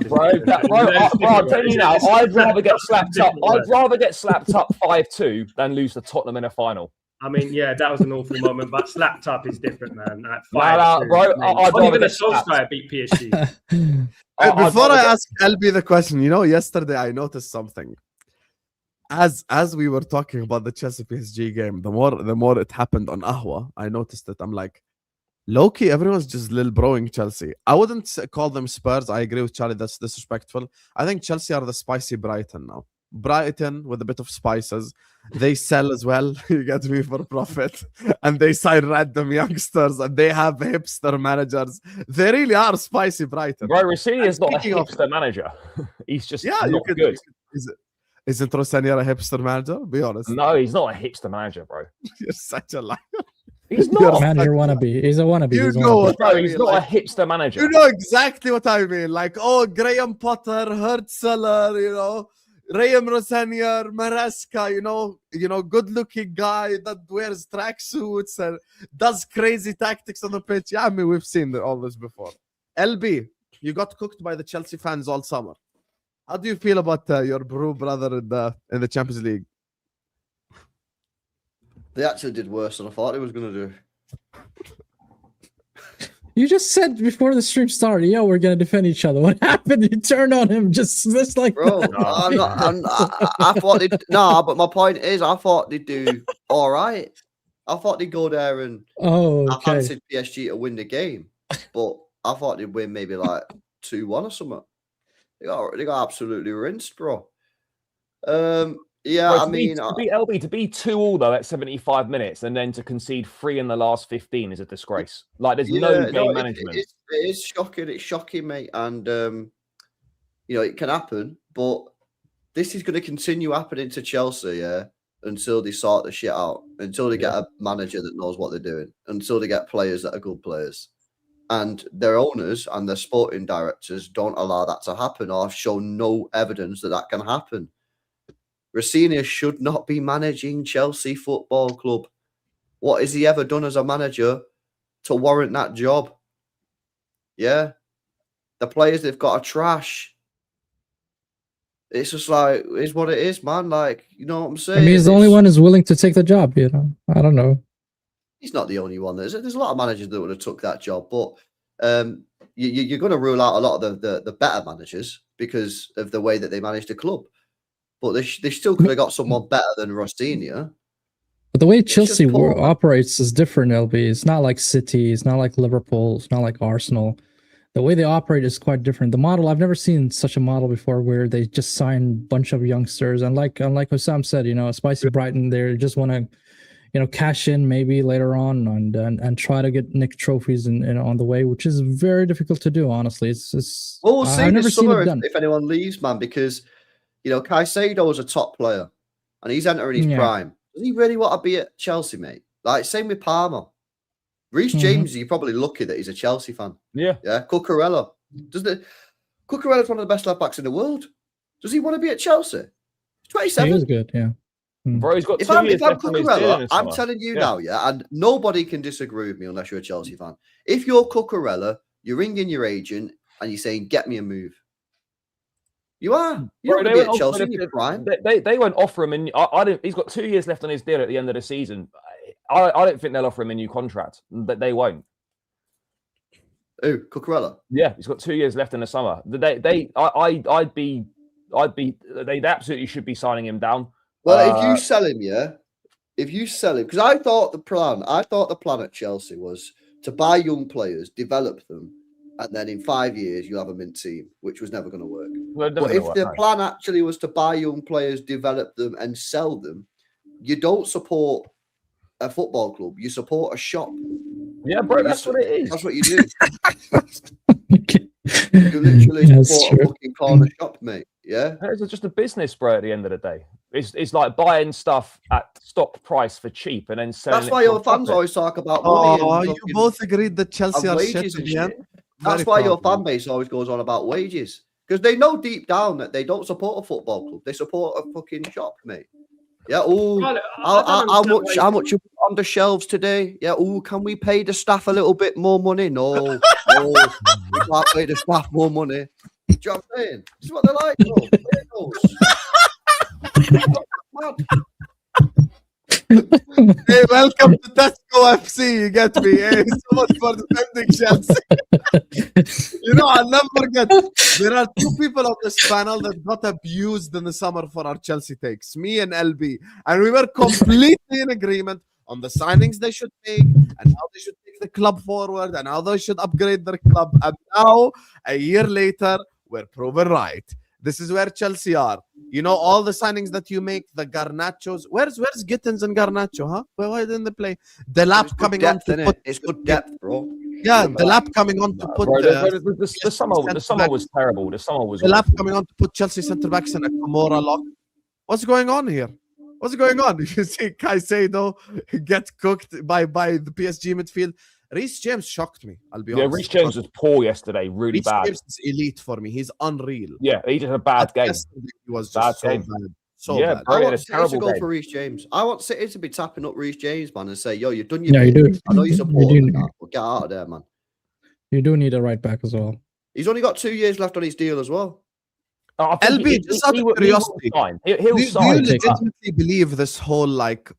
Bro, I'm telling you now, I'd rather get slapped up. I'd rather get slapped up 5-2 than lose to Tottenham in a final. I mean, yeah, that was an awful moment, but slapped up is different, man. Bro, I'd even a Solskjaer beat PSG. Before I ask LB the question, yesterday I noticed something. As we were talking about the Chelsea PSG game, the more it happened on Ahwa, I noticed it. I'm like, low-key, everyone's just little broing Chelsea. I wouldn't call them Spurs. I agree with Charlie. That's disrespectful. I think Chelsea are the spicy Brighton now. Brighton with a bit of spices. They sell as well. You get me, for profit. And they sign random youngsters and they have hipster managers. They really are spicy Brighton. Bro, Rossini is not a hipster manager. He's just not good. Isn't Rossanier a hipster manager? Be honest. No, he's not a hipster manager, bro. You're such a liar. He's You're not. Manager wannabe. He's a wannabe. You He's a know wannabe. what No, I he's mean, not like, a hipster manager. you know exactly what I mean. Like, oh, Graham Potter, Hertzler, you know, Rayam Rossanier, Maresca, you know, good-looking guy that wears tracksuits and does crazy tactics on the pitch. Yeah, I mean, we've seen all this before. LB, you got cooked by the Chelsea fans all summer. How do you feel about your brother in the Champions League? They actually did worse than I thought they was going to do. You just said before the stream started, yo, we're gonna defend each other. What happened? You turned on him just like Bro, that. I thought they'd... No, but my point is, I thought they'd do all right. I thought they'd go there and... Oh, I okay. fancied PSG to win the game. But I thought they'd win maybe like 2-1 or something. They got absolutely rinsed, bro. Yeah, Bro, I mean... to be LB, to be 2-2 though at 75 minutes and then to concede 3 in the last 15 is a disgrace. Like, there's no game management. It is shocking. It's shocking, mate. And, you know, it can happen. But this is going to continue happening to Chelsea, yeah, until they sort the shit out. Until they get a manager that knows what they're doing. Until they get players that are good players. And their owners and their sporting directors don't allow that to happen or show no evidence that that can happen. Rossini should not be managing Chelsea Football Club. What has he ever done as a manager to warrant that job? Yeah. The players they've got are trash. It's just like, it's what it is, man. Like, you know what I'm saying? I mean, he's the only one who's willing to take the job, you know. I don't know. He's not the only one. There's a lot of managers that would have took that job, but you're going to rule out a lot of the better managers because of the way that they manage the club. But they still could have got someone better than Rossini. But the way Chelsea operates is different, LB. It's not like City. It's not like Liverpool. It's not like Arsenal. The way they operate is quite different. The model, I've never seen such a model before where they just sign a bunch of youngsters. And like Sam said, you know, Spicy Brighton, they just want to, you know, cash in maybe later on and try to get Nick trophies and on the way, which is very difficult to do, honestly. It's well, we'll see I've never this seen summer it done. if anyone leaves, man, because, you know, Caicedo is a top player and he's entering his prime. Does he really want to be at Chelsea, mate? Like, same with Palmer. Reece James, you're probably lucky that he's a Chelsea fan. Yeah. Yeah. Cucurella. Cucurella's one of the best left backs in the world. Does he want to be at Chelsea? He's 27. He is good, yeah. Bro, he's got If 2 I'm years left on his deal Cucurella, this I'm summer. telling you now, yeah, and nobody can disagree with me unless you're a Chelsea fan. If you're Cucurella, you're ringing your agent and you're saying, "Get me a move." You are. You're going to be at Chelsea in your prime. They won't offer him. He's got 2 years left on his deal at the end of the season. I don't think they'll offer him a new contract. They won't. Who? Cucurella? Yeah, he's got 2 years left in the summer. They absolutely should be signing him down. Well, if you sell him, because I thought the plan at Chelsea was to buy young players, develop them, and then in 5 years you have a mint team, which was never going to work. But if the plan actually was to buy young players, develop them, and sell them, you don't support a football club. You support a shop. Yeah, bro, that's what it is. That's what you do. You literally support a fucking corner shop, mate. Yeah, it's just a business, bro. At the end of the day, it's like buying stuff at stock price for cheap and then selling. That's why your fans always talk about money. Oh, you both agreed that Chelsea are shit again. That's why your fan base always goes on about wages, because they know deep down that they don't support a football club. They support a fucking shop, mate. Yeah. Oh, how much you put on the shelves today? Yeah. Oh, can we pay the staff a little bit more money? No, no, we can't pay the staff more money. Do you know what I'm saying? This is what they're like, bro. Hey, welcome to Tesco FC. You get me? Hey, so much for defending Chelsea. You know, I'll never forget. There are 2 people on this panel that got abused in the summer for our Chelsea takes, me and LB, and we were completely in agreement on the signings they should make and how they should take the club forward and how they should upgrade their club. And now, a year later, we're proven right. This is where Chelsea are. You know, all the signings that you make, the Garnachos. Where's Gittins and Garnacho, huh? Why didn't they play? The lap coming on to put... It's good depth, bro. Yeah, the lap coming on to put... The summer was terrible. The summer was... The lap coming on to put Chelsea centre-backs in a Camora lock. What's going on here? What's going on? You see Caicedo get cooked by the PSG midfield. Reece James shocked me. I'll be honest. Yeah, Reece James was poor yesterday, really Reece bad. James is elite for me. He's unreal. Yeah, he just had a bad game. He was just so bad. So bad. I want a City to terrible go game. for Reece James. I want City to be tapping up Reece James, man, and say, yo, you've done your Yeah, you bit. do. I know you support You do. that, but get out of there, man. You do need a right back as well. He's only got 2 years left on his deal as well. I think LB, just out of curiosity, he'll do you sign. legitimately believe this whole like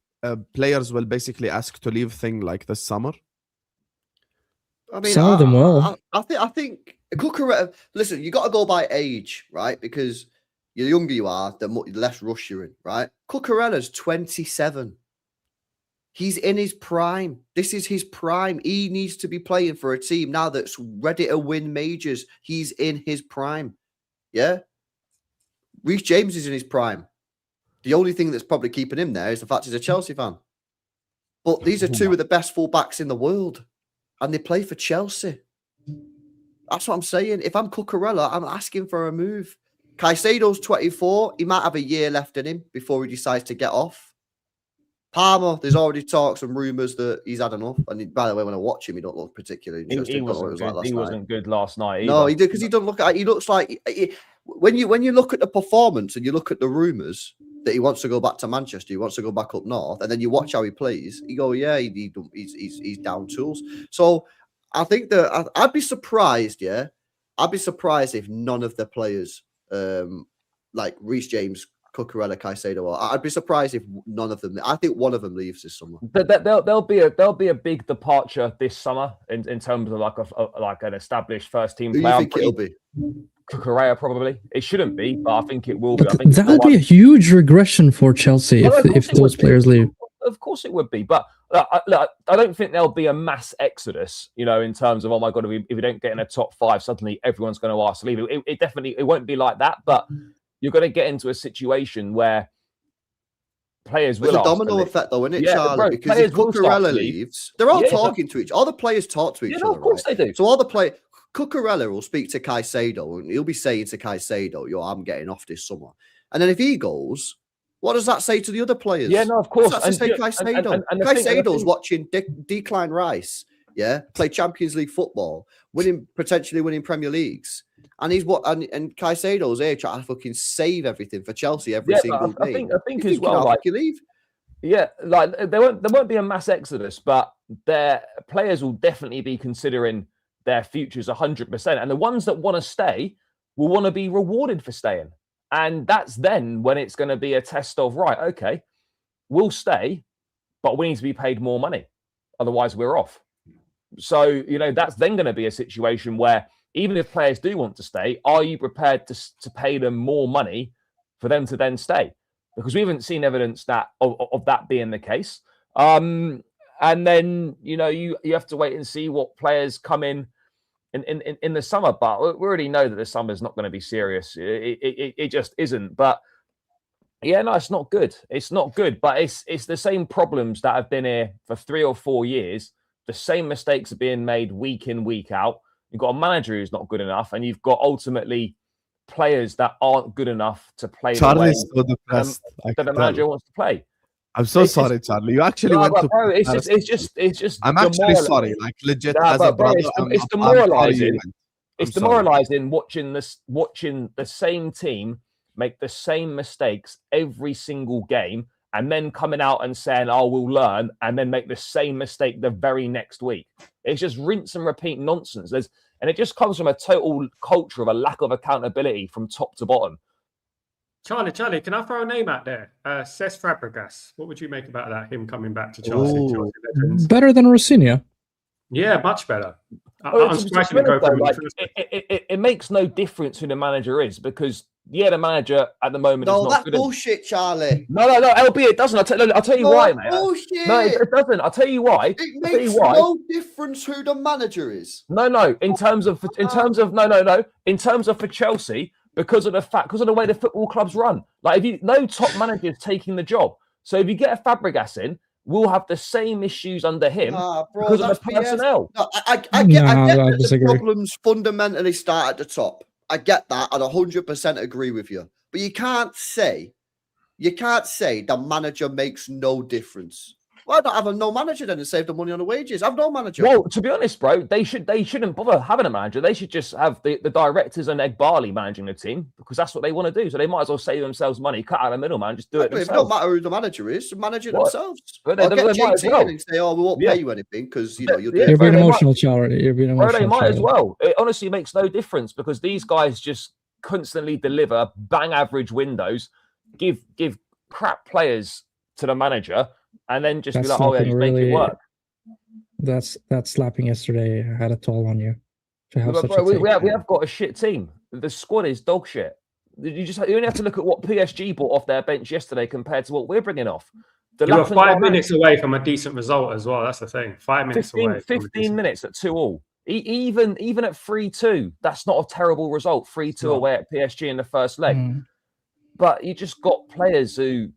players will basically ask to leave thing like this summer? I mean, Some of them will. I think Cucurella. Listen, you got to go by age, right? Because the younger you are, the less rush you're in, right? Cucurella's 27. He's in his prime. This is his prime. He needs to be playing for a team now that's ready to win majors. He's in his prime. Yeah. Reece James is in his prime. The only thing that's probably keeping him there is the fact he's a Chelsea fan. But these are two of the best fullbacks in the world, and they play for Chelsea. That's what I'm saying. If I'm Cucurella, I'm asking for a move. Caicedo's 24. He might have a year left in him before he decides to get off. Palmer, there's already talks and rumours that he's had enough. And by the way, when I watch him, he don't look particularly interested. He wasn't good last night either. No, he did, because he doesn't look at. He looks like when you look at the performance and you look at the rumours that he wants to go back to Manchester, he wants to go back up north, and then you watch how he plays. You go, yeah, he's down tools. So I think that I'd be surprised. Yeah, I'd be surprised if none of the players, like Reece James, Cucurella, Caicedo, I'd be surprised if none of them. I think one of them leaves this summer. There'll be a big departure this summer in terms of like an established first team Who player. do you think it'll be? Cucurella probably. It shouldn't be, but I think it will be. I But think that would be a huge regression for Chelsea if those players leave. Of course it would be, but I don't think there'll be a mass exodus, in terms of, oh my God, if we don't get in a top 5, suddenly everyone's going to ask to leave. It definitely won't be like that, but you're going to get into a situation where players will. It's a domino effect, though, isn't it, Charlie? Bro, because if Cucurella leaves, they're all talking to each other. All the players talk to each other. Of course they do. So all the players, Cucurella will speak to Caicedo, and he'll be saying to Caicedo, yo, I'm getting off this summer. And then if he goes, what does that say to the other players? Yeah, no, of course. What does that say Caicedo? Caicedo's watching Declan Rice, play Champions League football, potentially winning Premier Leagues. And he's and Caicedo's here trying to fucking save everything for Chelsea every single day. I think as well, like, you leave. Yeah, like there won't be a mass exodus, but their players will definitely be considering their futures 100%. And the ones that want to stay will want to be rewarded for staying. And that's then when it's going to be a test of, right, okay, we'll stay, but we need to be paid more money. Otherwise, we're off. So, that's then going to be a situation where even if players do want to stay, are you prepared to pay them more money for them to then stay? Because we haven't seen evidence of that being the case. And then, you have to wait and see what players come in the summer. But we already know that the summer is not going to be serious. It just isn't. But yeah, no, it's not good. It's not good. But it's the same problems that have been here for 3 or 4 years. The same mistakes are being made week in, week out. You've got a manager who's not good enough, and you've got ultimately players that aren't good enough to play Charlie's so depressed. that the manager wants to play. I'm so sorry, Charlie. You actually went to. Bro, it's just. I'm actually sorry, like legit. As a brother, it's demoralizing. It's demoralizing watching the same team make the same mistakes every single game, and then coming out and saying, "Oh, we'll learn," and then make the same mistake the very next week. It's just rinse and repeat nonsense. And it just comes from a total culture of a lack of accountability from top to bottom. Charlie, can I throw a name out there? Cesc Fabregas. What would you make about that? Him coming back to Chelsea? Better than Rosinha. Yeah, much better. I'm striking to go for it makes no difference who the manager is, because the manager at the moment is not that's good. Bullshit, Charlie. No, LB, it doesn't. I'll tell you why, mate. Bullshit. No, it doesn't. I'll tell you why. It makes no difference who the manager is. No. In terms of for Chelsea, because of the way the football clubs run. Like, if no top manager is taking the job. So if you get a Fabregas in, we'll have the same issues under him because of the personnel. No, I get that the problems fundamentally start at the top. I get that. I'd 100% agree with you. But you can't say You can't say the manager makes no difference. Why not have no manager then and save the money on the wages? Have no manager. Well, to be honest, bro, they shouldn't bother having a manager. They should just have the directors and Egbali managing the team because that's what they want to do. So they might as well save themselves money, cut out the middleman, just do it themselves. It don't matter who the manager is, manage it themselves. But Or they get might as JT well. in and say, "Oh, we won't pay you anything because you know you're You're being emotional, Charlie. You're being emotional. Bro, they might as well. It honestly makes no difference because these guys just constantly deliver bang average windows, give crap players to the manager, and then just be like, "Oh yeah, just make it work." That slapping yesterday had a toll on you. Bro, we have got a shit team. The squad is dog shit. You only have to look at what PSG brought off their bench yesterday compared to what we're bringing off. You were 5 minutes away from a decent result as well. That's the thing. 5 minutes 15, away. 15 minutes at 2-2. Even at 3-2, that's not a terrible result. 3-2 away at PSG in the first leg. But you just got players who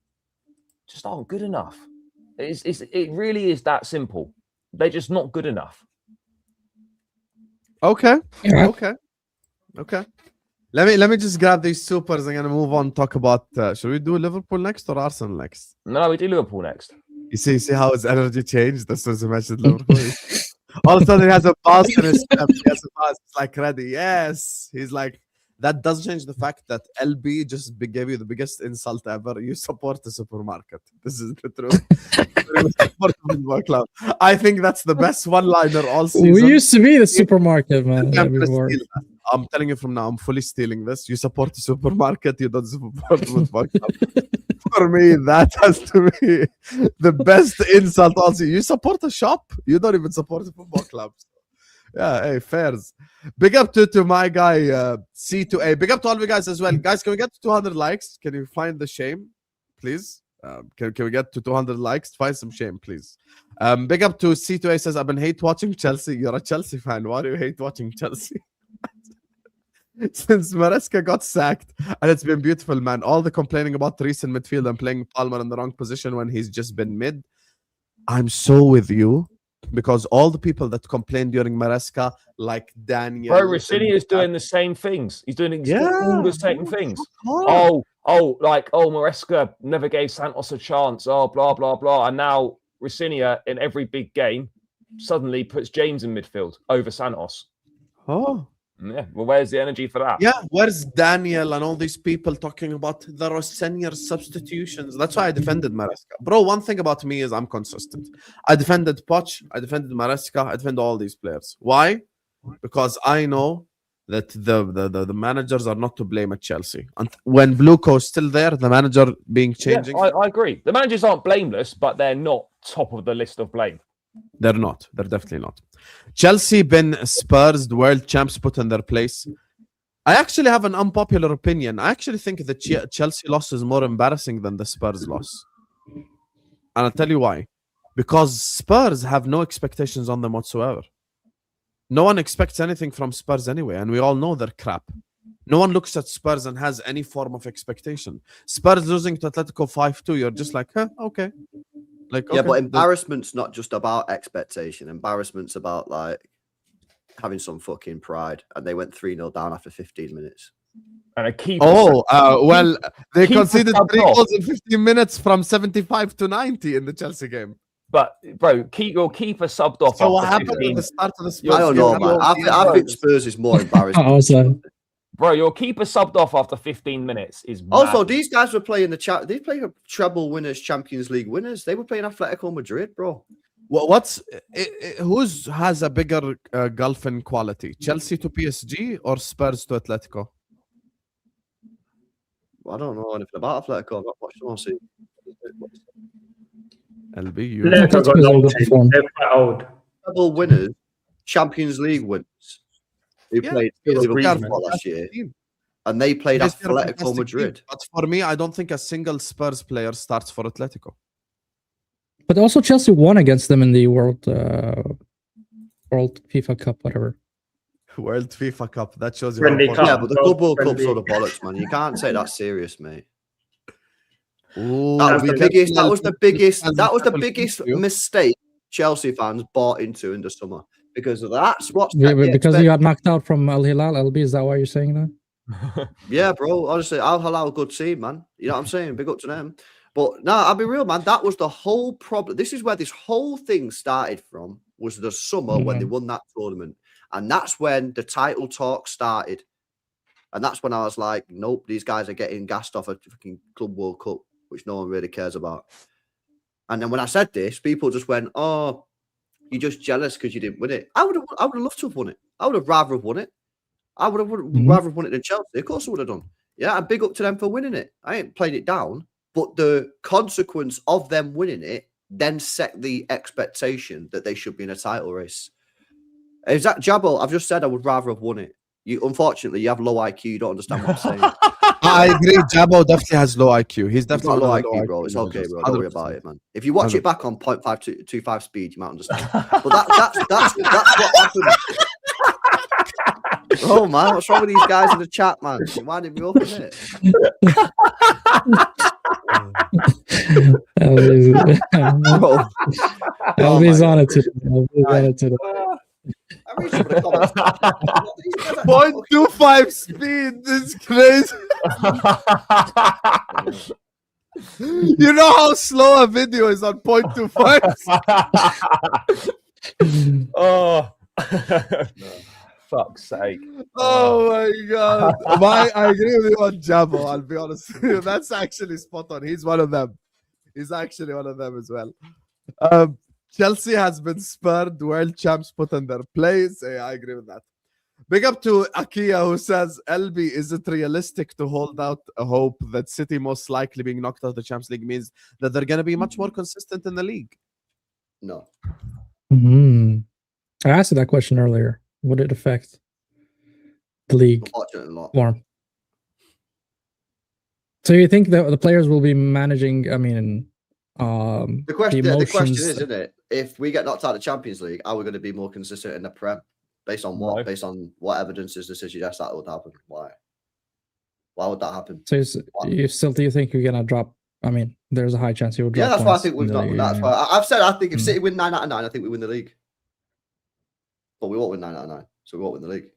just aren't good enough. It really is that simple. They're just not good enough. Okay. Let me just grab these supers and gonna move on. Talk about should we do Liverpool next or Arsenal next? No, we do Liverpool next. You see how his energy changed as soon as he mentioned Liverpool. All of a sudden he has a pass in his step. He has a pass. It's like ready. Yes. He's like, that does change the fact that LB just gave you the biggest insult ever. You support the supermarket. This is the truth. I think that's the best one-liner all season. We used to be the supermarket, man. I'm telling you from now, I'm fully stealing this. You support the supermarket, you don't support the football club. For me, that has to be the best insult also. You support a shop, you don't even support the football clubs. Yeah, hey, fairs. Big up to my guy, C2A. Big up to all of you guys as well. Guys, can we get to 200 likes? Can you find the shame, please? Can we get to 200 likes? Find some shame, please. Big up to C2A says, I've been hate watching Chelsea. You're a Chelsea fan. Why do you hate watching Chelsea? Since Maresca got sacked, and it's been beautiful, man. All the complaining about recent midfield and playing Palmer in the wrong position when he's just been mid. I'm so with you. Because all the people that complained during Maresca, like Daniel, bro, Rossini is doing the same things. He's doing all the same things. Maresca never gave Santos a chance. Oh, blah blah blah. And now Rossini in every big game suddenly puts James in midfield over Santos. Oh, yeah. Well, where's the energy for that? Yeah, where's Daniel and all these people talking about the Rossini substitutions? That's why I defended Maresca. Bro, one thing about me is I'm consistent. I defended Poch, I defended Maresca, I defend all these players. Why? Because I know that the managers are not to blame at Chelsea. And when Bluco is still there, the manager being changing. Yeah, I agree. The managers aren't blameless, but they're not top of the list of blame. They're not. They're definitely not. Chelsea been Spurs, the world champs, put in their place. I actually have an unpopular opinion. I actually think the Chelsea loss is more embarrassing than the Spurs loss. And I'll tell you why. Because Spurs have no expectations on them whatsoever. No one expects anything from Spurs anyway, and we all know they're crap. No one looks at Spurs and has any form of expectation. Spurs losing to Atletico 5-2, you're just like, okay. Like, yeah, okay. but embarrassment's not just about expectation. Embarrassment's about like having some fucking pride. And they went 3-0 down after 15 minutes. And a keeper. They conceded 3 goals in 15 minutes from 75 to 90 in the Chelsea game. But bro, your keeper subbed off. So what happened at the start of the Spurs? I don't know, man. I think Spurs is more embarrassing. Bro, your keeper subbed off after 15 minutes is mad. Also, these guys were playing they played treble winners, Champions League winners. They were playing Atletico Madrid, bro. Who's has a bigger gulf in quality? Chelsea to PSG or Spurs to Atletico? I don't know anything about Atletico. I've not watched them all season. LB, they're quite old. Treble winners, Champions League winners. Who played Liverpool last year, and they played Atletico Madrid. Team. But for me, I don't think a single Spurs player starts for Atletico. But also Chelsea won against them in the World FIFA Cup, whatever. World FIFA Cup. That shows you. Yeah, but the Club World Cup's sort of bollocks, man. You can't say that's serious, mate. Ooh, that was the biggest mistake Chelsea fans bought into in the summer. Because that's what's because you got knocked out from Al Hilal, LB. Is that why you're saying that? Yeah, bro. Honestly, Al Hilal, good team, man. You know what I'm saying? Big up to them. But no, I'll be real, man. That was the whole problem. This is where this whole thing started from. Was the summer when they won that tournament, and that's when the title talk started. And that's when I was like, nope, these guys are getting gassed off a fucking Club World Cup, which no one really cares about. And then when I said this, people just went, "Oh, you're just jealous because you didn't win it." I would have loved to have won it. I would have rather have won it. I would have rather have won it than Chelsea. Of course, I would have done. Yeah, and big up to them for winning it. I ain't played it down, but the consequence of them winning it then set the expectation that they should be in a title race. Is that Jabbo? I've just said I would rather have won it. Unfortunately, you have low IQ. You don't understand what I'm saying. I agree. Jabbo definitely has low IQ. He's definitely got low IQ, bro. It's okay, bro. Don't worry about it, man. If you watch it back on 0.525 speed, you might understand. But that's what happened. Oh man, what's wrong with these guys in the chat, man? You're winding me up, isn't it? Elby's on it today. I read some of the comments. 0.25 speed. This is crazy. You know how slow a video is on 0.25? Oh, fuck's sake. Oh my god. I agree with you on Jabbo, I'll be honest with you. That's actually spot on. He's one of them. He's actually one of them as well. Chelsea has been spurred. World champs put in their place. Yeah, I agree with that. Big up to Akia, who says, LB, is it realistic to hold out a hope that City most likely being knocked out of the Champions League means that they're going to be much more consistent in the league? No. I asked you that question earlier. Would it affect the league form? So you think that the players will be managing, the question is, isn't it? If we get knocked out of the Champions League, are we going to be more consistent in the Prem? Based on what? No. Based on what evidence is this? Yes, that would happen. Why? Why would that happen? So do you think you're gonna drop? I mean, there's a high chance you will drop. Yeah, that's why I think we've done. That's why I've said I think if City win 9 out of 9, I think we win the league. But we won't win 9 out of 9, so we won't win the league.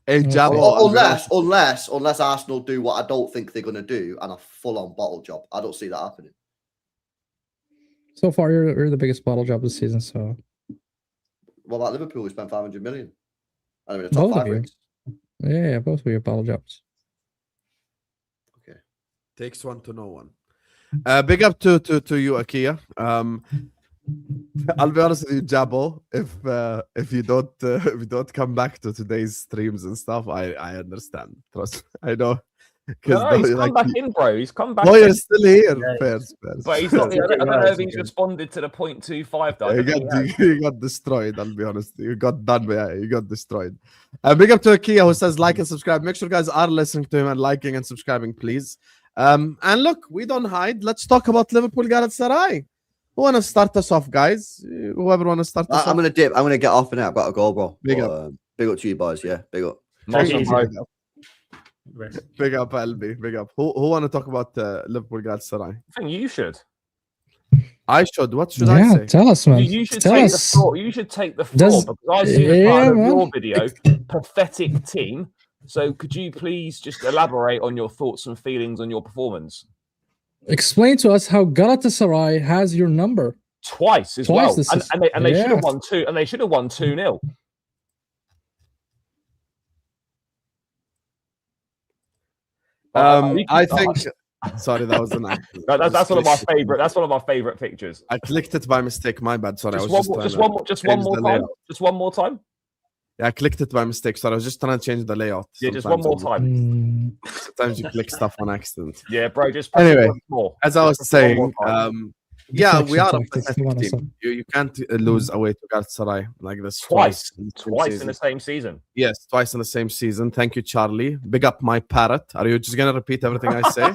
Hey, unless Arsenal do what I don't think they're going to do and a full-on bottle job. I don't see that happening. So far, you're the biggest bottle job this season. So, what about Liverpool? We spent 500 million. I mean, the top 5 rates. Yeah, both of your bottle jobs. Okay, takes one to know one. Big up to you, Akia. I'll be honest with you, Jabbo. If you don't come back to today's streams and stuff, I understand. Trust me. I know. No, he's come back in, bro. He's come back. No, you're still here. Fairs. But he's not. I don't know if he's responded to the 0.25. Though. You got destroyed. I'll be honest. You got done. You got destroyed. Big up to Akia, who says like and subscribe. Make sure guys are listening to him and liking and subscribing, please. And look, we don't hide. Let's talk about Liverpool Galatasaray. Who want to start us off, guys? Whoever want to start us off. I'm going to dip. I'm going to get off in it. I've got to go, bro. Big up to you, boys. Yeah, big up. Big up, LB. Big up. Who want to talk about Liverpool Galatasaray? I think you should. I should. What should I say? Tell us, man. You should take the floor. You should take the floor because I see the part of your video. Pathetic team. So could you please just elaborate on your thoughts and feelings on your performance? Explain to us how Galatasaray has your number twice as well, and they should have won 2, and they should have won 2-0. I think. Sorry, that was an accident. That's one of my favorite. That's one of my favorite pictures. I clicked it by mistake. My bad. Sorry, just one more time. Just one more time. Yeah, I clicked it by mistake. Sorry, I was just trying to change the layout. Yeah, just one more time. Sometimes you click stuff on accident. Yeah, bro. Just anyway. More. As I was saying, yeah, we are a pathetic team. You can't lose away to Galatasaray like this twice in the same season. Yes, twice in the same season. Thank you, Charlie. Big up my parrot. Are you just gonna repeat everything I say?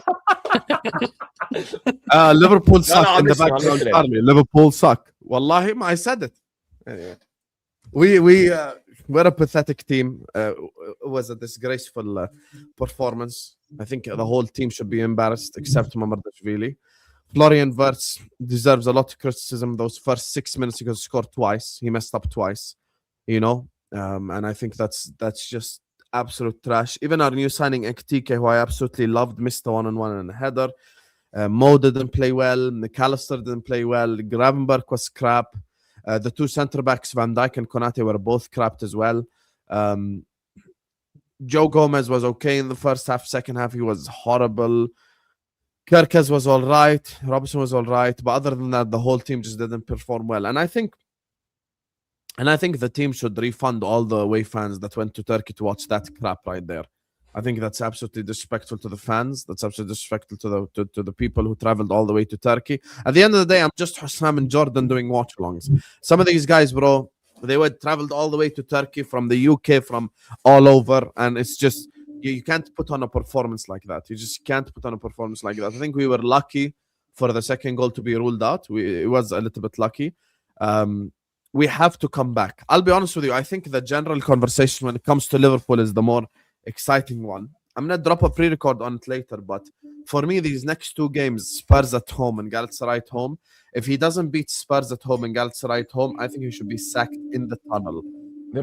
Liverpool suck in the background, Charlie. Liverpool suck. Wallahi, I said it. Anyway, we're a pathetic team. It was a disgraceful performance. I think the whole team should be embarrassed, except Mamardashvili. Florian Wirtz deserves a lot of criticism. Those first 6 minutes, he could score twice. He messed up twice, and I think that's just absolute trash. Even our new signing Ekitike, who I absolutely loved, missed the one-on-one and a header. Mo didn't play well. McAllister didn't play well. Gravenberg was crap. The two centre backs, Van Dijk and Konate, were both crap as well. Joe Gomez was okay in the first half. Second half, he was horrible. Kerkez was all right. Robinson was all right. But other than that, the whole team just didn't perform well. And I think the team should refund all the away fans that went to Turkey to watch that crap right there. I think that's absolutely disrespectful to the fans. That's absolutely disrespectful to the people who traveled all the way to Turkey. At the end of the day, I'm just Hussam and Jordan doing watch-alongs. Some of these guys, bro, they traveled all the way to Turkey from the UK, from all over, and it's just you can't put on a performance like that. You just can't put on a performance like that. I think we were lucky for the second goal to be ruled out. It was a little bit lucky. We have to come back. I'll be honest with you. I think the general conversation when it comes to Liverpool is the more exciting one. I'm going to drop a pre-record on it later, but for me, these next two games, Spurs at home and Galatasaray at home, if he doesn't beat Spurs at home and Galatasaray at home, I think he should be sacked in the tunnel.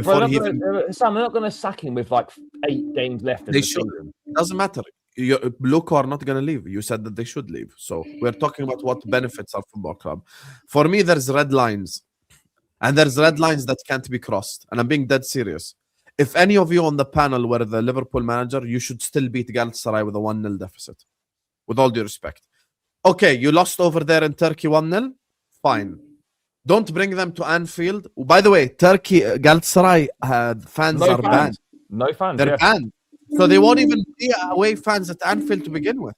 Sam, they're not going to sack him with like 8 games left. They should. It doesn't matter. Luka are not going to leave. You said that they should leave. So we're talking about what benefits our football club. For me, there's red lines. And there's red lines that can't be crossed. And I'm being dead serious. If any of you on the panel were the Liverpool manager, you should still beat Galatasaray with a 1-0 deficit. With all due respect. Okay, you lost over there in Turkey 1-0. Fine. Don't bring them to Anfield. By the way, Turkey, Galatasaray fans are banned. No fans. They're banned. So they won't even be away fans at Anfield to begin with.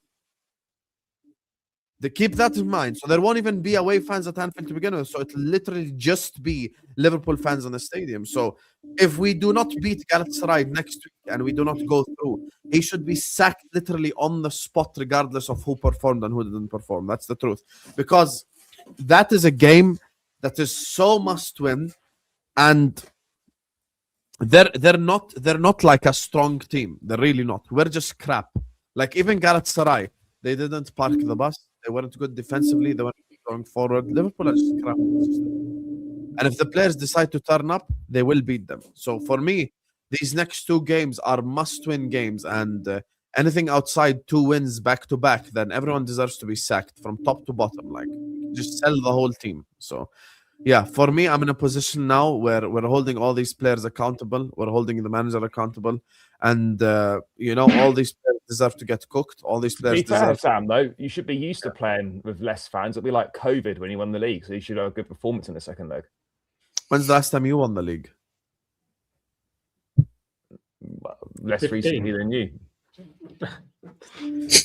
They keep that in mind. So there won't even be away fans at Anfield to begin with. So it'll literally just be Liverpool fans in the stadium. So if we do not beat Galatasaray next week and we do not go through, he should be sacked literally on the spot, regardless of who performed and who didn't perform. That's the truth. Because that is a game that is so must win, and they're not like a strong team. They're really not. We're just crap. Like even Galatasaray, they didn't park the bus. They weren't good defensively. They weren't going forward. Liverpool are just crap. And if the players decide to turn up, they will beat them. So for me, these next two games are must-win games. And anything outside 2 wins back-to-back, then everyone deserves to be sacked from top to bottom. Like, just sell the whole team. So, yeah, for me, I'm in a position now where we're holding all these players accountable. We're holding the manager accountable. And, all these players deserve to get cooked. All these players deserve... Sam, though, you should be used to playing with less fans. It'll be like COVID when he won the league. So you should have a good performance in the second leg. When's the last time you won the league? Less 15. recently than you.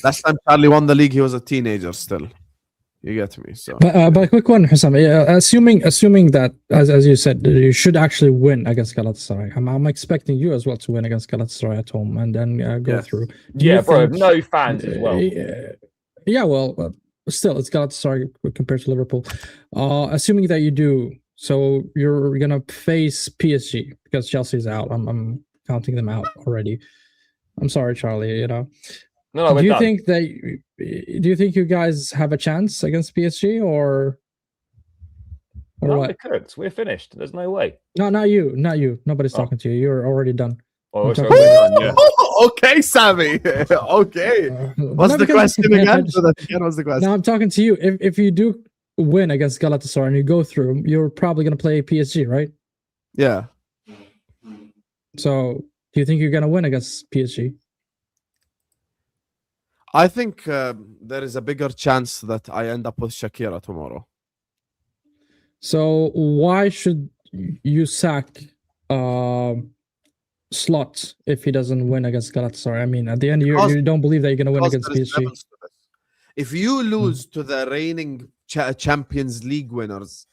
Last time Charlie won the league, he was a teenager still. You get me? So, but a quick one, Hussam. Assuming that, as you said, you should actually win against Galatasaray. I'm expecting you as well to win against Galatasaray at home and then go through. Bro, no fans as well. Yeah, well, still, it's Galatasaray compared to Liverpool. Assuming that you do, so you're gonna face PSG because Chelsea's out. I'm counting them out already. I'm sorry, Charlie. Do you think you guys have a chance against PSG or what? We're cooked. We're finished. There's no way. No, not you. Nobody's talking to you. You're already done. Oh, okay, Sami. Okay. What's the question again? What's the question? Now I'm talking to you. If you do win against Galatasaray and you go through, you're probably going to play PSG, right? Yeah. So, do you think you're going to win against PSG? I think there is a bigger chance that I end up with Shakira tomorrow. So, why should you sack Slot if he doesn't win against Galatasaray? I mean, at the end, you don't believe that you're going to win against PSG. If you lose to the reigning Champions League winners,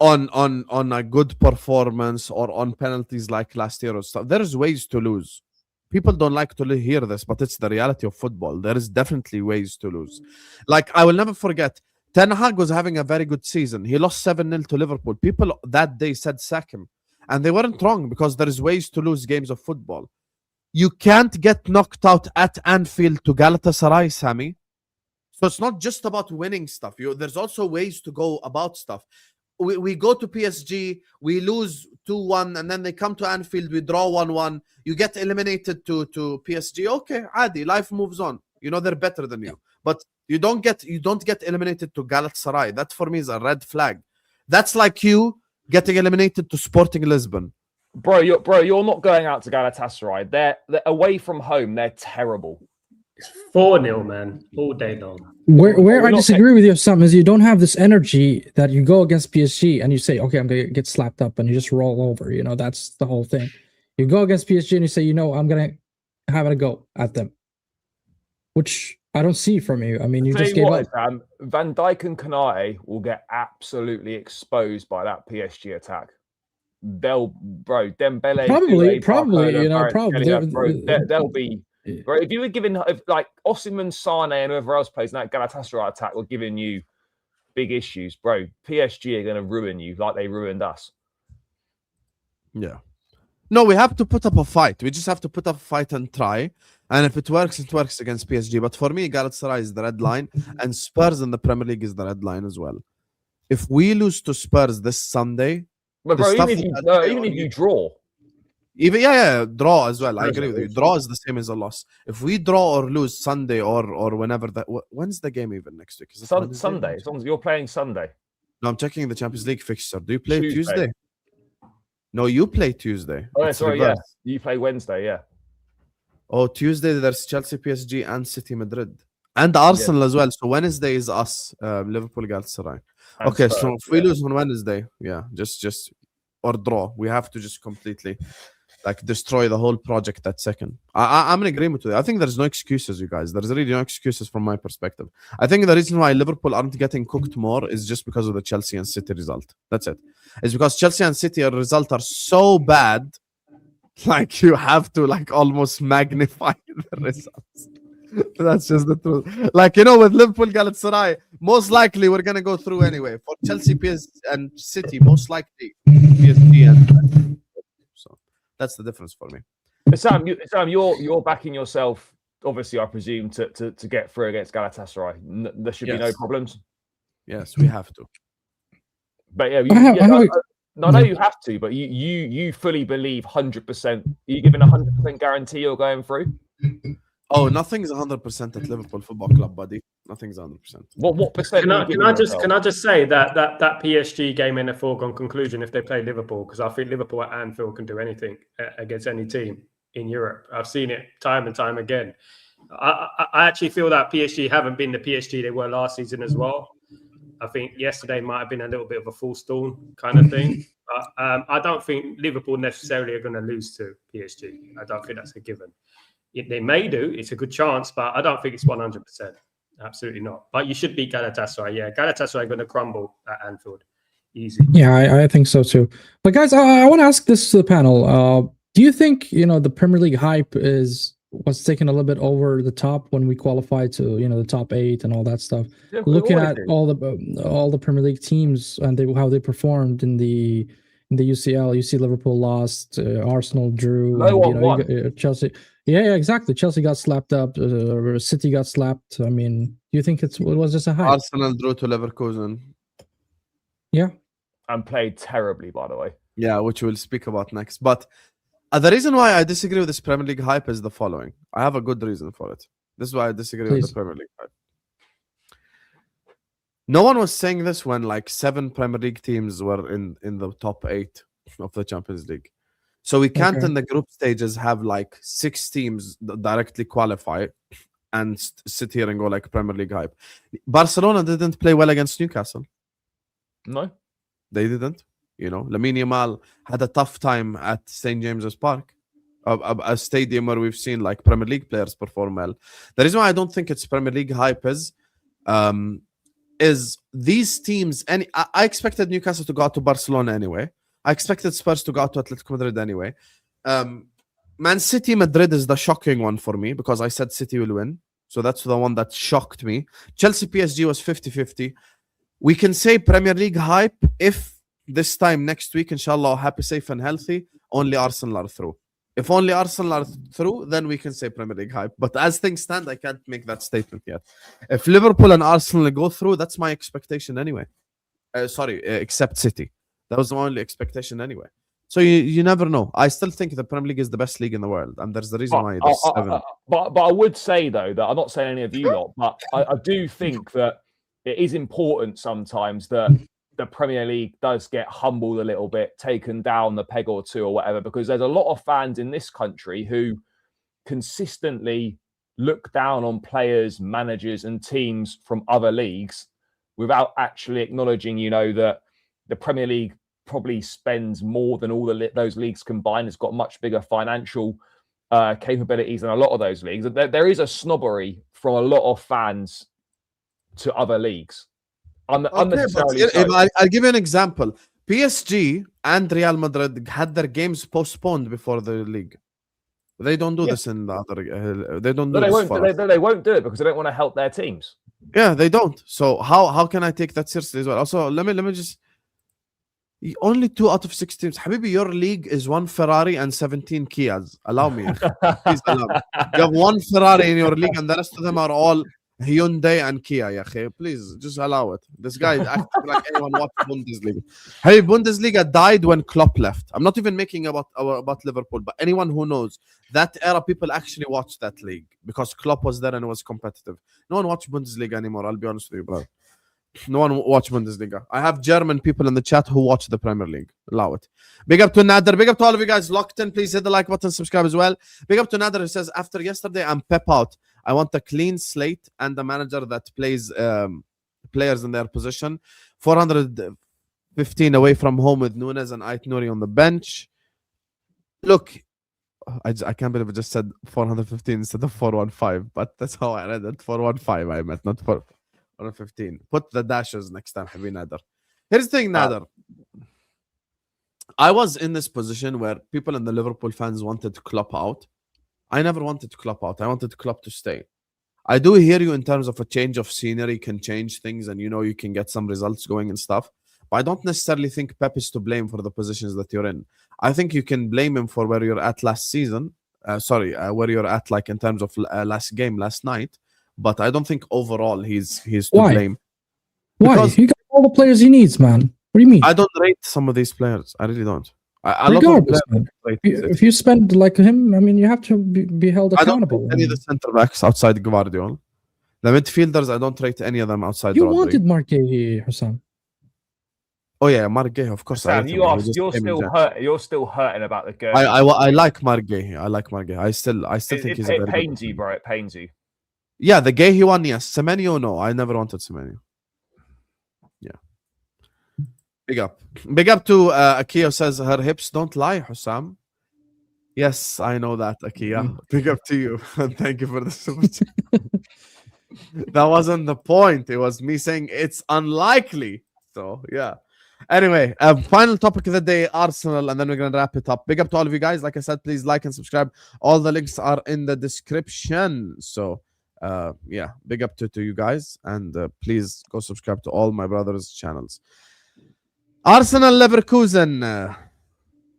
on a good performance or on penalties like last year or stuff, there's ways to lose. People don't like to hear this, but it's the reality of football. There is definitely ways to lose. Like, I will never forget, Ten Hag was having a very good season. He lost 7-0 to Liverpool. People that day said sack him. And they weren't wrong because there is ways to lose games of football. You can't get knocked out at Anfield to Galatasaray, Sami. So it's not just about winning stuff. There's also ways to go about stuff. we go to PSG, we lose 2-1, and then they come to Anfield, we draw 1-1. You get eliminated to PSG. Okay, Adi, life moves on. You know they're better than you, but you don't get eliminated to Galatasaray. That for me is a red flag. That's like you getting eliminated to Sporting Lisbon. Bro, you're not going out to Galatasaray. They're away from home. They're terrible. 4-0, man, all day long. Where I disagree with you, Sam, is you don't have this energy that you go against PSG and you say, okay, I'm going to get slapped up, and you just roll over. You know, that's the whole thing. You go against PSG and you say, I'm going to have a go at them, which I don't see from you. I mean, you just gave up. Van Dijk and Konate will get absolutely exposed by that PSG attack. Dembele, probably, they'll be. Bro, if you were giving, like Osimhen, Sane, and whoever else plays in that Galatasaray attack were giving you big issues, bro, PSG are going to ruin you like they ruined us. Yeah. No, we have to put up a fight. We just have to put up a fight and try. And if it works against PSG. But for me, Galatasaray is the red line, and Spurs in the Premier League is the red line as well. If we lose to Spurs this Sunday, but bro, even if you draw. Draw as well. I agree with you. Draw is the same as a loss. If we draw or lose Sunday or whenever that, when's the game even next week? Is it Sunday? As long as you're playing Sunday. No, I'm checking the Champions League fixture. Do you play Tuesday? No, you play Tuesday. Oh, sorry, yeah. You play Wednesday, yeah. Oh, Tuesday there's Chelsea, PSG, and City, Madrid, and Arsenal as well. So Wednesday is us, Liverpool, Galatasaray. Okay, so if we lose on Wednesday, just or draw, we have to just completely destroy the whole project that second. I'm in agreement with it. I think there's no excuses, you guys. There's really no excuses from my perspective. I think the reason why Liverpool aren't getting cooked more is just because of the Chelsea and City result. That's it. It's because Chelsea and City result are so bad, you have to almost magnify the results. That's just the truth. With Liverpool, Galatasaray, most likely we're gonna go through anyway. For Chelsea, PSG, and City, most likely PSG and so that's the difference for me. Sam, you're backing yourself, obviously, I presume, to get through against Galatasaray. There should be no problems. Yes, we have to. But I know you have to, but you fully believe 100%. Are you giving 100% guarantee you're going through? Oh, nothing's 100% at Liverpool Football Club, buddy. Nothing's 100%. What percent? Can I just say that PSG game in a foregone conclusion if they play Liverpool, because I think Liverpool at Anfield can do anything against any team in Europe. I've seen it time and time again. I actually feel that PSG haven't been the PSG they were last season as well. I think yesterday might have been a little bit of a full stall kind of thing. But I don't think Liverpool necessarily are going to lose to PSG. I don't think that's a given. They may do. It's a good chance, but I don't think it's 100%. Absolutely not. But you should beat Galatasaray. Yeah, Galatasaray are going to crumble at Anfield. Easy. Yeah, I think so too. But guys, I want to ask this to the panel. Do you think, the Premier League hype was taken a little bit over the top when we qualified to, the top 8 and all that stuff? Yeah, looking at all the Premier League teams and how they performed in the UCL, you see Liverpool lost, Arsenal drew, Chelsea. Yeah, exactly. Chelsea got slapped up. City got slapped. I mean, do you think it was just a hype? Arsenal drew to Leverkusen. Yeah. And played terribly, by the way. Yeah, which we'll speak about next. But the reason why I disagree with this Premier League hype is the following. I have a good reason for it. This is why I disagree with the Premier League hype. No one was saying this when 7 Premier League teams were in the top 8 of the Champions League. So we can't in the group stages have 6 teams directly qualify and sit here and go Premier League hype. Barcelona didn't play well against Newcastle. No, they didn't. Lamine Yamal had a tough time at St. James's Park, a stadium where we've seen Premier League players perform well. The reason why I don't think it's Premier League hype is these teams. I expected Newcastle to go out to Barcelona anyway. I expected Spurs to go out to Atletico Madrid anyway. Man City Madrid is the shocking one for me because I said City will win. So that's the one that shocked me. Chelsea PSG was 50-50. We can say Premier League hype if this time next week, inshallah, happy, safe and healthy, only Arsenal are through. If only Arsenal are through, then we can say Premier League hype. But as things stand, I can't make that statement yet. If Liverpool and Arsenal go through, that's my expectation anyway. except City. That was the only expectation anyway. So you never know. I still think the Premier League is the best league in the world, and there's the reason why there's 7. But I would say though that I'm not saying any of you lot, but I do think that it is important sometimes that the Premier League does get humbled a little bit, taken down the peg or two or whatever, because there's a lot of fans in this country who consistently look down on players, managers, and teams from other leagues without actually acknowledging, that the Premier League probably spends more than all those leagues combined. It's got much bigger financial capabilities than a lot of those leagues. There is a snobbery from a lot of fans to other leagues. Unnecessarily so. I'll give you an example. PSG and Real Madrid had their games postponed before the league. They don't do this in the other. They don't do this. They won't do it because they don't want to help their teams. Yeah, they don't. So how can I take that seriously as well? Also, let me just. Only 2 out of 6 teams. Habibi, your league is 1 Ferrari and 17 Kias. Allow me. Please allow me. You have 1 Ferrari in your league and the rest of them are all Hyundai and Kia. Yeah, please just allow it. This guy is acting like anyone watched Bundesliga. Hey, Bundesliga died when Klopp left. I'm not even making about Liverpool, but anyone who knows that era, people actually watched that league because Klopp was there and it was competitive. No one watched Bundesliga anymore. I'll be honest with you, bro. No one watch Bundesliga. I have German people in the chat who watch the Premier League. Allow it. Big up to Nader. Big up to all of you guys locked in. Please hit the like button, subscribe as well. Big up to Nader who says, after yesterday, I'm pep out. I want a clean slate and a manager that plays players in their position. 415 away from home with Nunes and Ait Nouri on the bench. Look, I can't believe I just said 415 instead of 415, but that's how I read it. 415 I meant, not 415. Put the dashes next time, Habibi Nader. Here's the thing, Nader. I was in this position where people in the Liverpool fans wanted Klopp out. I never wanted Klopp out. I wanted Klopp to stay. I do hear you in terms of a change of scenery can change things and, you can get some results going and stuff. But I don't necessarily think Pep is to blame for the positions that you're in. I think you can blame him for where you're at last season. Where you're at, like in terms of last night. But I don't think overall he's to blame. Why? Because he got all the players he needs, man. What do you mean? I don't rate some of these players. I really don't. Regardless, man. If you spend like him, I mean, you have to be held accountable. I don't rate any of the centre backs outside Guardiola. The midfielders, I don't rate any of them outside. You wanted Mark Guehi, Hassan. Oh yeah, Mark Guehi, of course. Sam, you're still hurting about the girl. I like Mark Guehi. I still think he's a very pains you, bro. It pains you. Yeah, the Guehi one, yes. Semenyo, no. I never wanted Semenyo. Yeah. Big up to Akia says her hips don't lie, Hussam. Yes, I know that, Akia. Big up to you. Thank you for the super chat. That wasn't the point. It was me saying it's unlikely. So yeah. Anyway, final topic of the day, Arsenal, and then we're gonna wrap it up. Big up to all of you guys. Like I said, please like and subscribe. All the links are in the description. So yeah, big up to you guys, and please go subscribe to all my brothers' channels. Arsenal Leverkusen,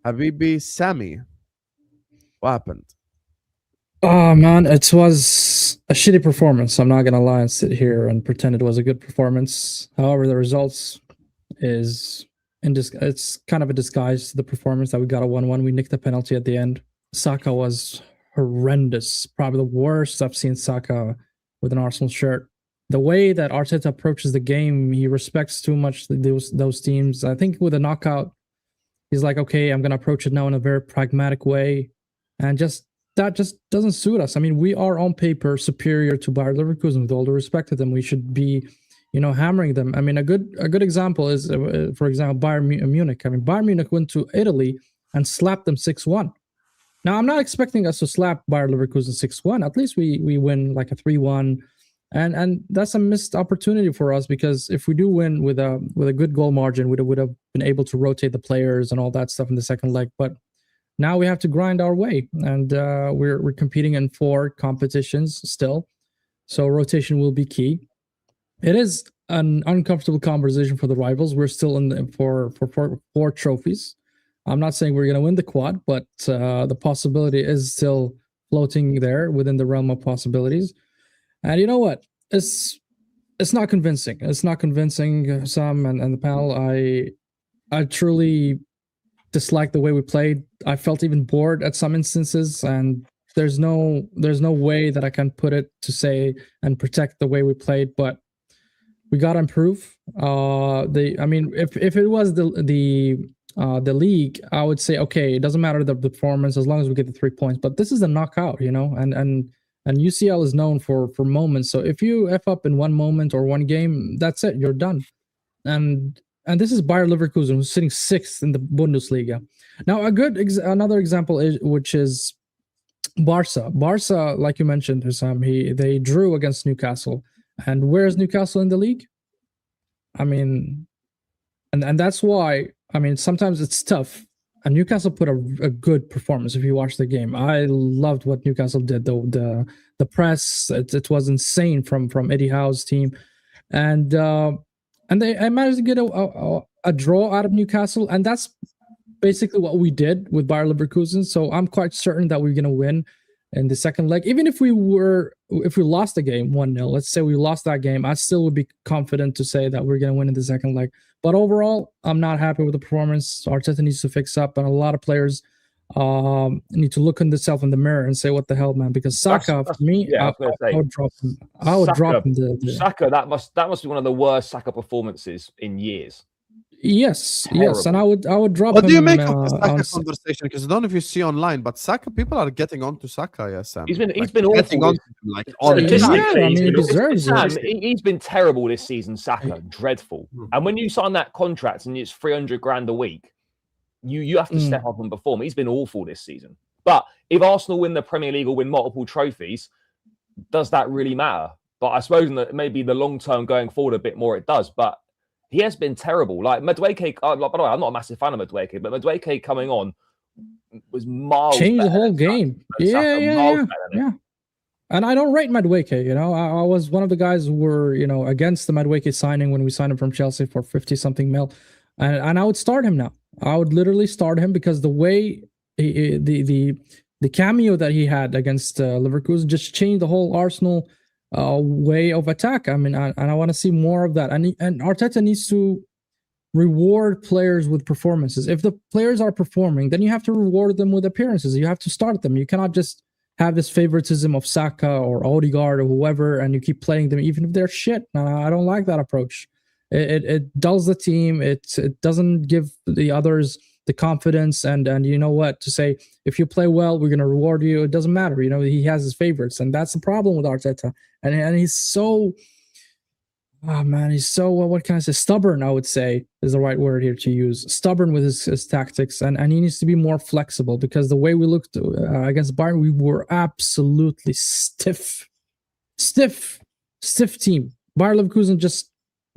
Habibi Sami. What happened? Oh man, it was a shitty performance. I'm not gonna lie and sit here and pretend it was a good performance. However, the results is it's kind of a disguise to the performance that we got a 1-1. We nicked a penalty at the end. Saka was horrendous, probably the worst I've seen Saka with an Arsenal shirt. The way that Arteta approaches the game, he respects too much those teams. I think with a knockout, he's like, okay, I'm gonna approach it now in a very pragmatic way, and that just doesn't suit us. I mean, we are on paper superior to Bayer Leverkusen. With all the respect to them, we should be, hammering them. I mean, a good example is, for example, Bayern Munich. I mean, Bayern Munich went to Italy and slapped them 6-1. Now, I'm not expecting us to slap Bayer Leverkusen 6-1. At least we win like a 3-1, and that's a missed opportunity for us, because if we do win with a good goal margin, we would have been able to rotate the players and all that stuff in the second leg. But now we have to grind our way, and we're competing in 4 competitions still, so rotation will be key. It is an uncomfortable conversation for the rivals. We're still in for 4 trophies. I'm not saying we're going to win the quad, but the possibility is still floating there within the realm of possibilities. And you know what? It's it's not convincing. It's not convincing, Sam and the panel. I truly dislike the way we played. I felt even bored at some instances, and there's no way that I can put it to say and protect the way we played, but we got to improve. If it was the league, I would say, okay, it doesn't matter the performance as long as we get the 3 points, but this is a knockout, and UCL is known for moments. So if you F up in one moment or one game, that's it, you're done. And this is Bayer Leverkusen, who's sitting 6th in the Bundesliga. Now, another example which is Barca. Barca, like you mentioned, Hussam, they drew against Newcastle. And where's Newcastle in the league? I mean, and that's why, sometimes it's tough. And Newcastle put a good performance if you watch the game. I loved what Newcastle did. The press, it was insane from Eddie Howe's team. And I managed to get a draw out of Newcastle, and that's basically what we did with Bayer Leverkusen. So I'm quite certain that we're going to win in the second leg. Even if we lost the game 1-0, let's say we lost that game, I still would be confident to say that we're going to win in the second leg. But overall, I'm not happy with the performance. Arteta needs to fix up, and a lot of players need to look in themselves in the mirror and say, "What the hell, man?" Because Saka, for me, I would drop him. I would drop him. Saka, that must be one of the worst Saka performances in years. Yes, and I would drop him. What do you make of the Saka conversation? Because I don't know if you see online, but Saka, people are getting on to Saka. Yes, Sam. He's been awful. He deserves it. He's been terrible this season. Saka, dreadful. And when you sign that contract and it's 300 grand a week, you have to step up and perform. He's been awful this season. But if Arsenal win the Premier League or win multiple trophies, does that really matter? But I suppose maybe the long term going forward a bit more it does. But he has been terrible. Like Madueke, by the way, I'm not a massive fan of Madueke, but Madueke coming on was miles changed the whole game. Yeah. And I don't rate Madueke. I was one of the guys who were against the Madueke signing when we signed him from Chelsea for 50-something mil, and I would start him now. I would literally start him because the way the cameo that he had against Leverkusen just changed the whole Arsenal way of attack. I want to see more of that. And Arteta needs to reward players with performances. If the players are performing, then you have to reward them with appearances. You have to start them. You cannot just have this favoritism of Saka or Odegaard or whoever, and you keep playing them even if they're shit. I don't like that approach. It dulls the team. It doesn't give the others the confidence and you know what to say. If you play well, we're gonna reward you. It doesn't matter. He has his favorites, and that's the problem with Arteta. And he's so, he's so what can I say? Stubborn, I would say, is the right word here to use. Stubborn with his tactics, and he needs to be more flexible because the way we looked against Bayern, we were absolutely stiff team. Bayer Leverkusen just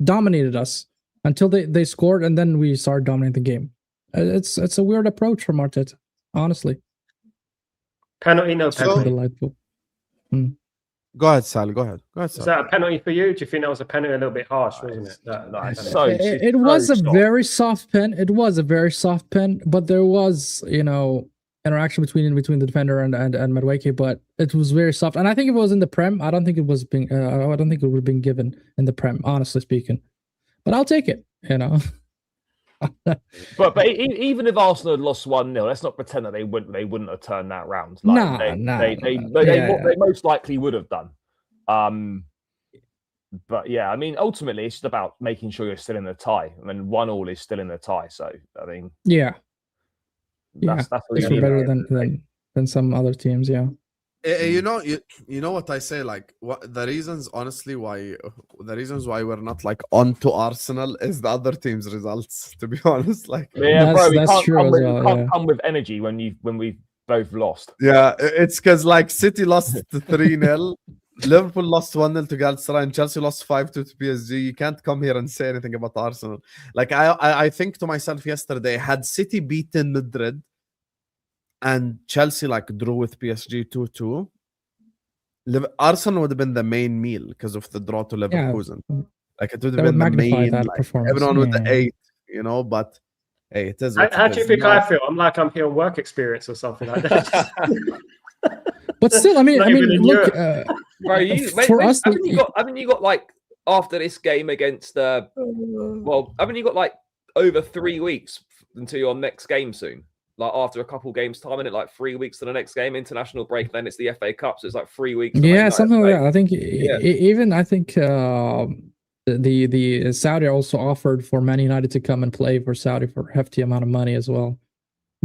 dominated us until they scored, and then we started dominating the game. It's a weird approach from Arteta, honestly. Penalty, no penalty. Delightful. Go ahead, Sal. Go ahead. Was that a penalty for you? Do you think that was a penalty a little bit harsh, wasn't it? It was a very soft pen. It was a very soft pen, but there was, interaction between the defender and Madueke, but it was very soft. And I think if it was in the Prem, I don't think it was being. I don't think it would have been given in the Prem, honestly speaking. But I'll take it. But even if Arsenal had lost 1-0, let's not pretend that they wouldn't have turned that round. They most likely would have done. But yeah, ultimately it's just about making sure you're still in the tie. 1-1 is still in the tie. So that's better than some other teams. Yeah. You know what I say, like the reasons why we're not like on to Arsenal is the other team's results, to be honest. Like we can't come with energy when we've both lost. Yeah, it's because like City lost 3-0, Liverpool lost 1-0 to Galatasaray, and Chelsea lost 5-2 to PSG. You can't come here and say anything about Arsenal. Like I think to myself yesterday, had City beaten Madrid and Chelsea like drew with PSG 2-2, Arsenal would have been the main meal because of the draw to Leverkusen. Like it would have been the main, everyone with the 8, but hey, it is. How do you think I feel? I'm here on work experience or something like that. But still, look, for us, haven't you got like after this game against well, haven't you got like over 3 weeks until your next game soon? Like after a couple games time, and it like 3 weeks to the next game, international break, then it's the FA Cup, so it's like 3 weeks. Yeah, something like that. I think even the Saudi also offered for Man United to come and play for Saudi for a hefty amount of money as well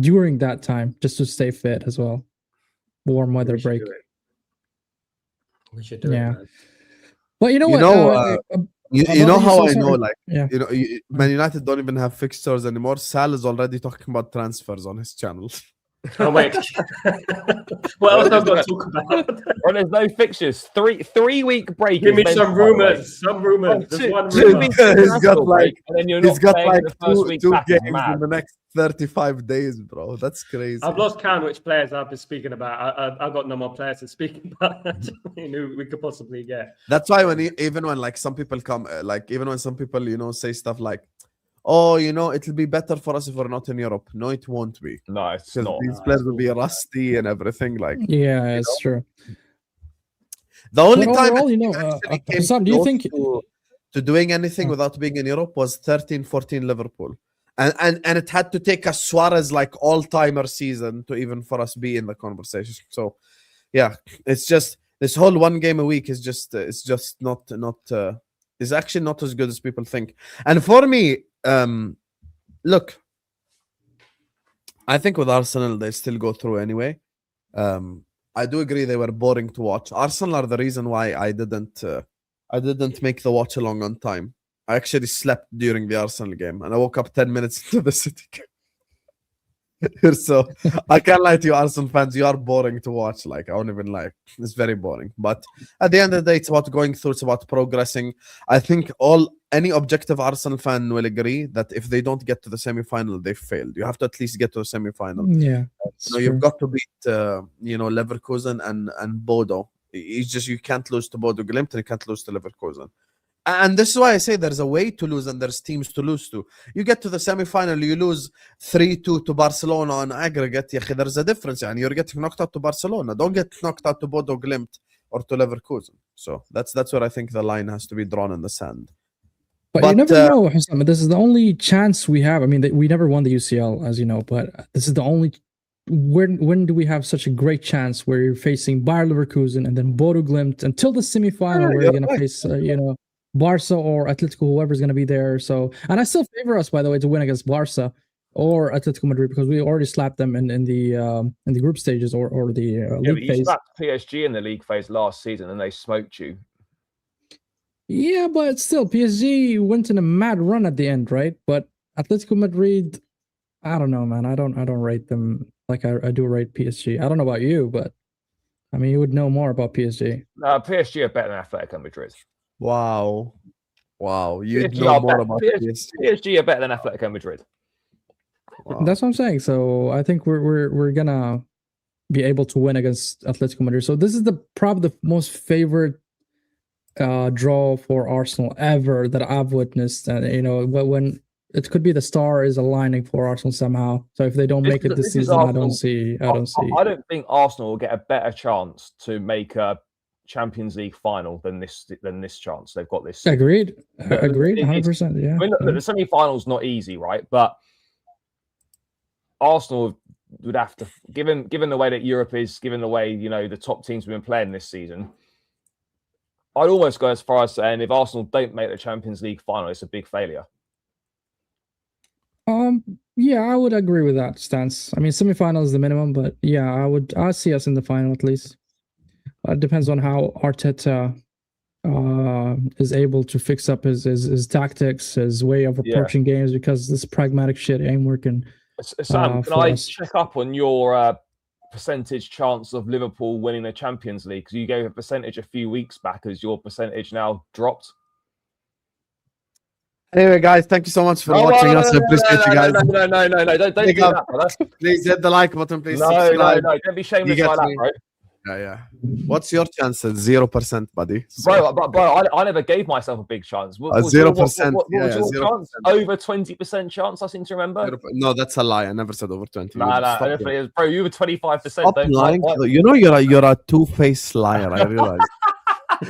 during that time, just to stay fit as well. Warm weather break. We should do it. But you know You what? know, you know how I know, like, yeah. you know, Man United don't even have fixtures anymore. Sal is already talking about transfers on his channel. Oh wait, what else I've got to talk about? Well, there's no fixtures. 3 week break. Give me some rumors. Some rumors. There's one rumor. He's got like, and then you're he's not got playing like the first week two back. games It's mad. in the next 35 days, bro. That's crazy. I've lost count which players I've been speaking about. I've got no more players to speak about who we could possibly get. That's why even when like some people come, like even when some people, you know, say stuff like, oh, you know, it'll be better for us if we're not in Europe. No, it won't be. No, it's Because not. these players will be rusty and everything. Like, Yeah, it's true. the only But time overall, I you know, actually came Hassam, do you close think? to doing anything without being in Europe was 13-14 Liverpool. And it had to take a Suarez like all-timer season to even for us be in the conversation. So yeah, it's just this whole one game a week is just it's just not it's actually not as good as people think. And for me, look, I think with Arsenal they still go through anyway. I do agree they were boring to watch. Arsenal are the reason why I didn't make the watch along on time. I actually slept during the Arsenal game and I woke up 10 minutes into the City game. So I can't lie to you, Arsenal fans, you are boring to watch. Like, I won't even lie. It's very boring. But at the end of the day, it's about going through, it's about progressing. I think any objective Arsenal fan will agree that if they don't get to the semi-final, they failed. You have to at least get to the semi-final. Yeah. So you've got to beat Leverkusen and Bodo. You can't lose to Bodo Glimt and you can't lose to Leverkusen. And this is why I say there's a way to lose and there's teams to lose to. You get to the semi-final, you lose 3-2 to Barcelona on aggregate. There's a difference. And you're getting knocked out to Barcelona. Don't get knocked out to Bodo Glimt or to Leverkusen. So that's where I think the line has to be drawn in the sand. But you never know, Hassam. This is the only chance we have. I mean, we never won the UCL, as you know, but this is the only. When do we have such a great chance where you're facing Bayer Leverkusen and then Bodo Glimt until the semi-final where you're going to face, Barca or Atletico, whoever's going to be there. So, and I still favor us, by the way, to win against Barca or Atletico Madrid because we already slapped them in the group stages or the league phase. You slapped PSG in the league phase last season and they smoked you. Yeah, but still, PSG went in a mad run at the end, right? But Atletico Madrid, I don't know, man. I don't rate them like I do rate PSG. I don't know about you, but I mean, you would know more about PSG. PSG are better than Atletico Madrid. Wow. You'd know more about PSG. PSG are better than Atletico Madrid. Wow. That's what I'm saying. So I think we're gonna be able to win against Atletico Madrid. So this is probably the most favorite draw for Arsenal ever that I've witnessed. And when it could be the star is aligning for Arsenal somehow. So if they don't make it this season, I don't see. I don't think Arsenal will get a better chance to make a Champions League final than this chance they've got this. Agreed. 100%. Yeah. I mean, look, the semi-final's not easy, right? But Arsenal would have to, given the way that Europe is, given the way the top teams have been playing this season, I'd almost go as far as saying if Arsenal don't make the Champions League final, it's a big failure. Yeah, I would agree with that stance. I mean, semi-final is the minimum, but yeah, I'd see us in the final at least. It depends on how Arteta is able to fix up his tactics, his way of approaching games, because this pragmatic shit ain't working. Sam, can I check up on your percentage chance of Liverpool winning the Champions League? Because you gave a percentage a few weeks back. Has your percentage now dropped? Anyway, guys, thank you so much for watching us. I appreciate you guys. No, don't do that, brother. Please hit the like button, please. No, don't be shameless like that, bro. Yeah. What's your chances? 0%, buddy. So. Bro, I never gave myself a big chance. 0%. What was your chance? Over 20% chance, I seem to remember. No, that's a lie. I never said over 20. No, bro, you were 25%. Stop lying. You're a two-faced liar. I realize.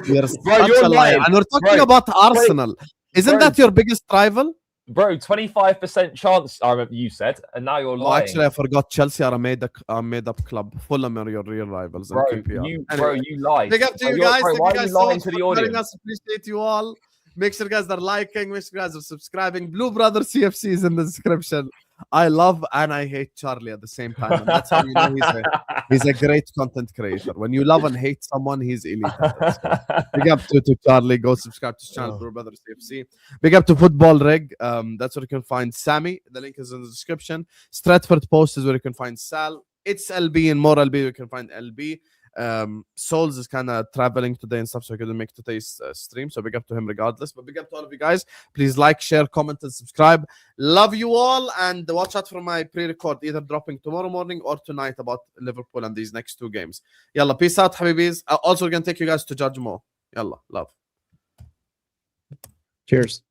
You're Bro, such you're a liar. lying. And we're talking Bro, about Arsenal. Isn't bro. that your biggest rival? Bro, 25% chance, I remember you said, and now you're Oh, lying. actually, I forgot. Chelsea are a made-up club. Fulham are your real rivals. Bro, and QPR. you Anyway, lied. big up to you Bro, guys. bro, Thank why you are guys you so lying much to the for joining audience? us. Appreciate you all. Make sure guys are liking. Make sure guys are subscribing. Blue Brother CFC is in the description. I love and I hate Charlie at the same time. And that's how you know he's a great content creator. When you love and hate someone, he's elite at it. So big up to Charlie. Go subscribe to his channel, Blue Brother CFC. Big up to Football Rig. That's where you can find Sami. The link is in the description. Stratford Post is where you can find Sal. It's LB and more LB. You can find LB. Souls is kind of traveling today and stuff, so I couldn't make today's stream. So big up to him regardless. But big up to all of you guys. Please like, share, comment, and subscribe. Love you all, and watch out for my pre-record, either dropping tomorrow morning or tonight about Liverpool and these next 2 games. Yalla, peace out, Habibis. Also, we're gonna take you guys to Judge Mo. Yalla, love. Cheers.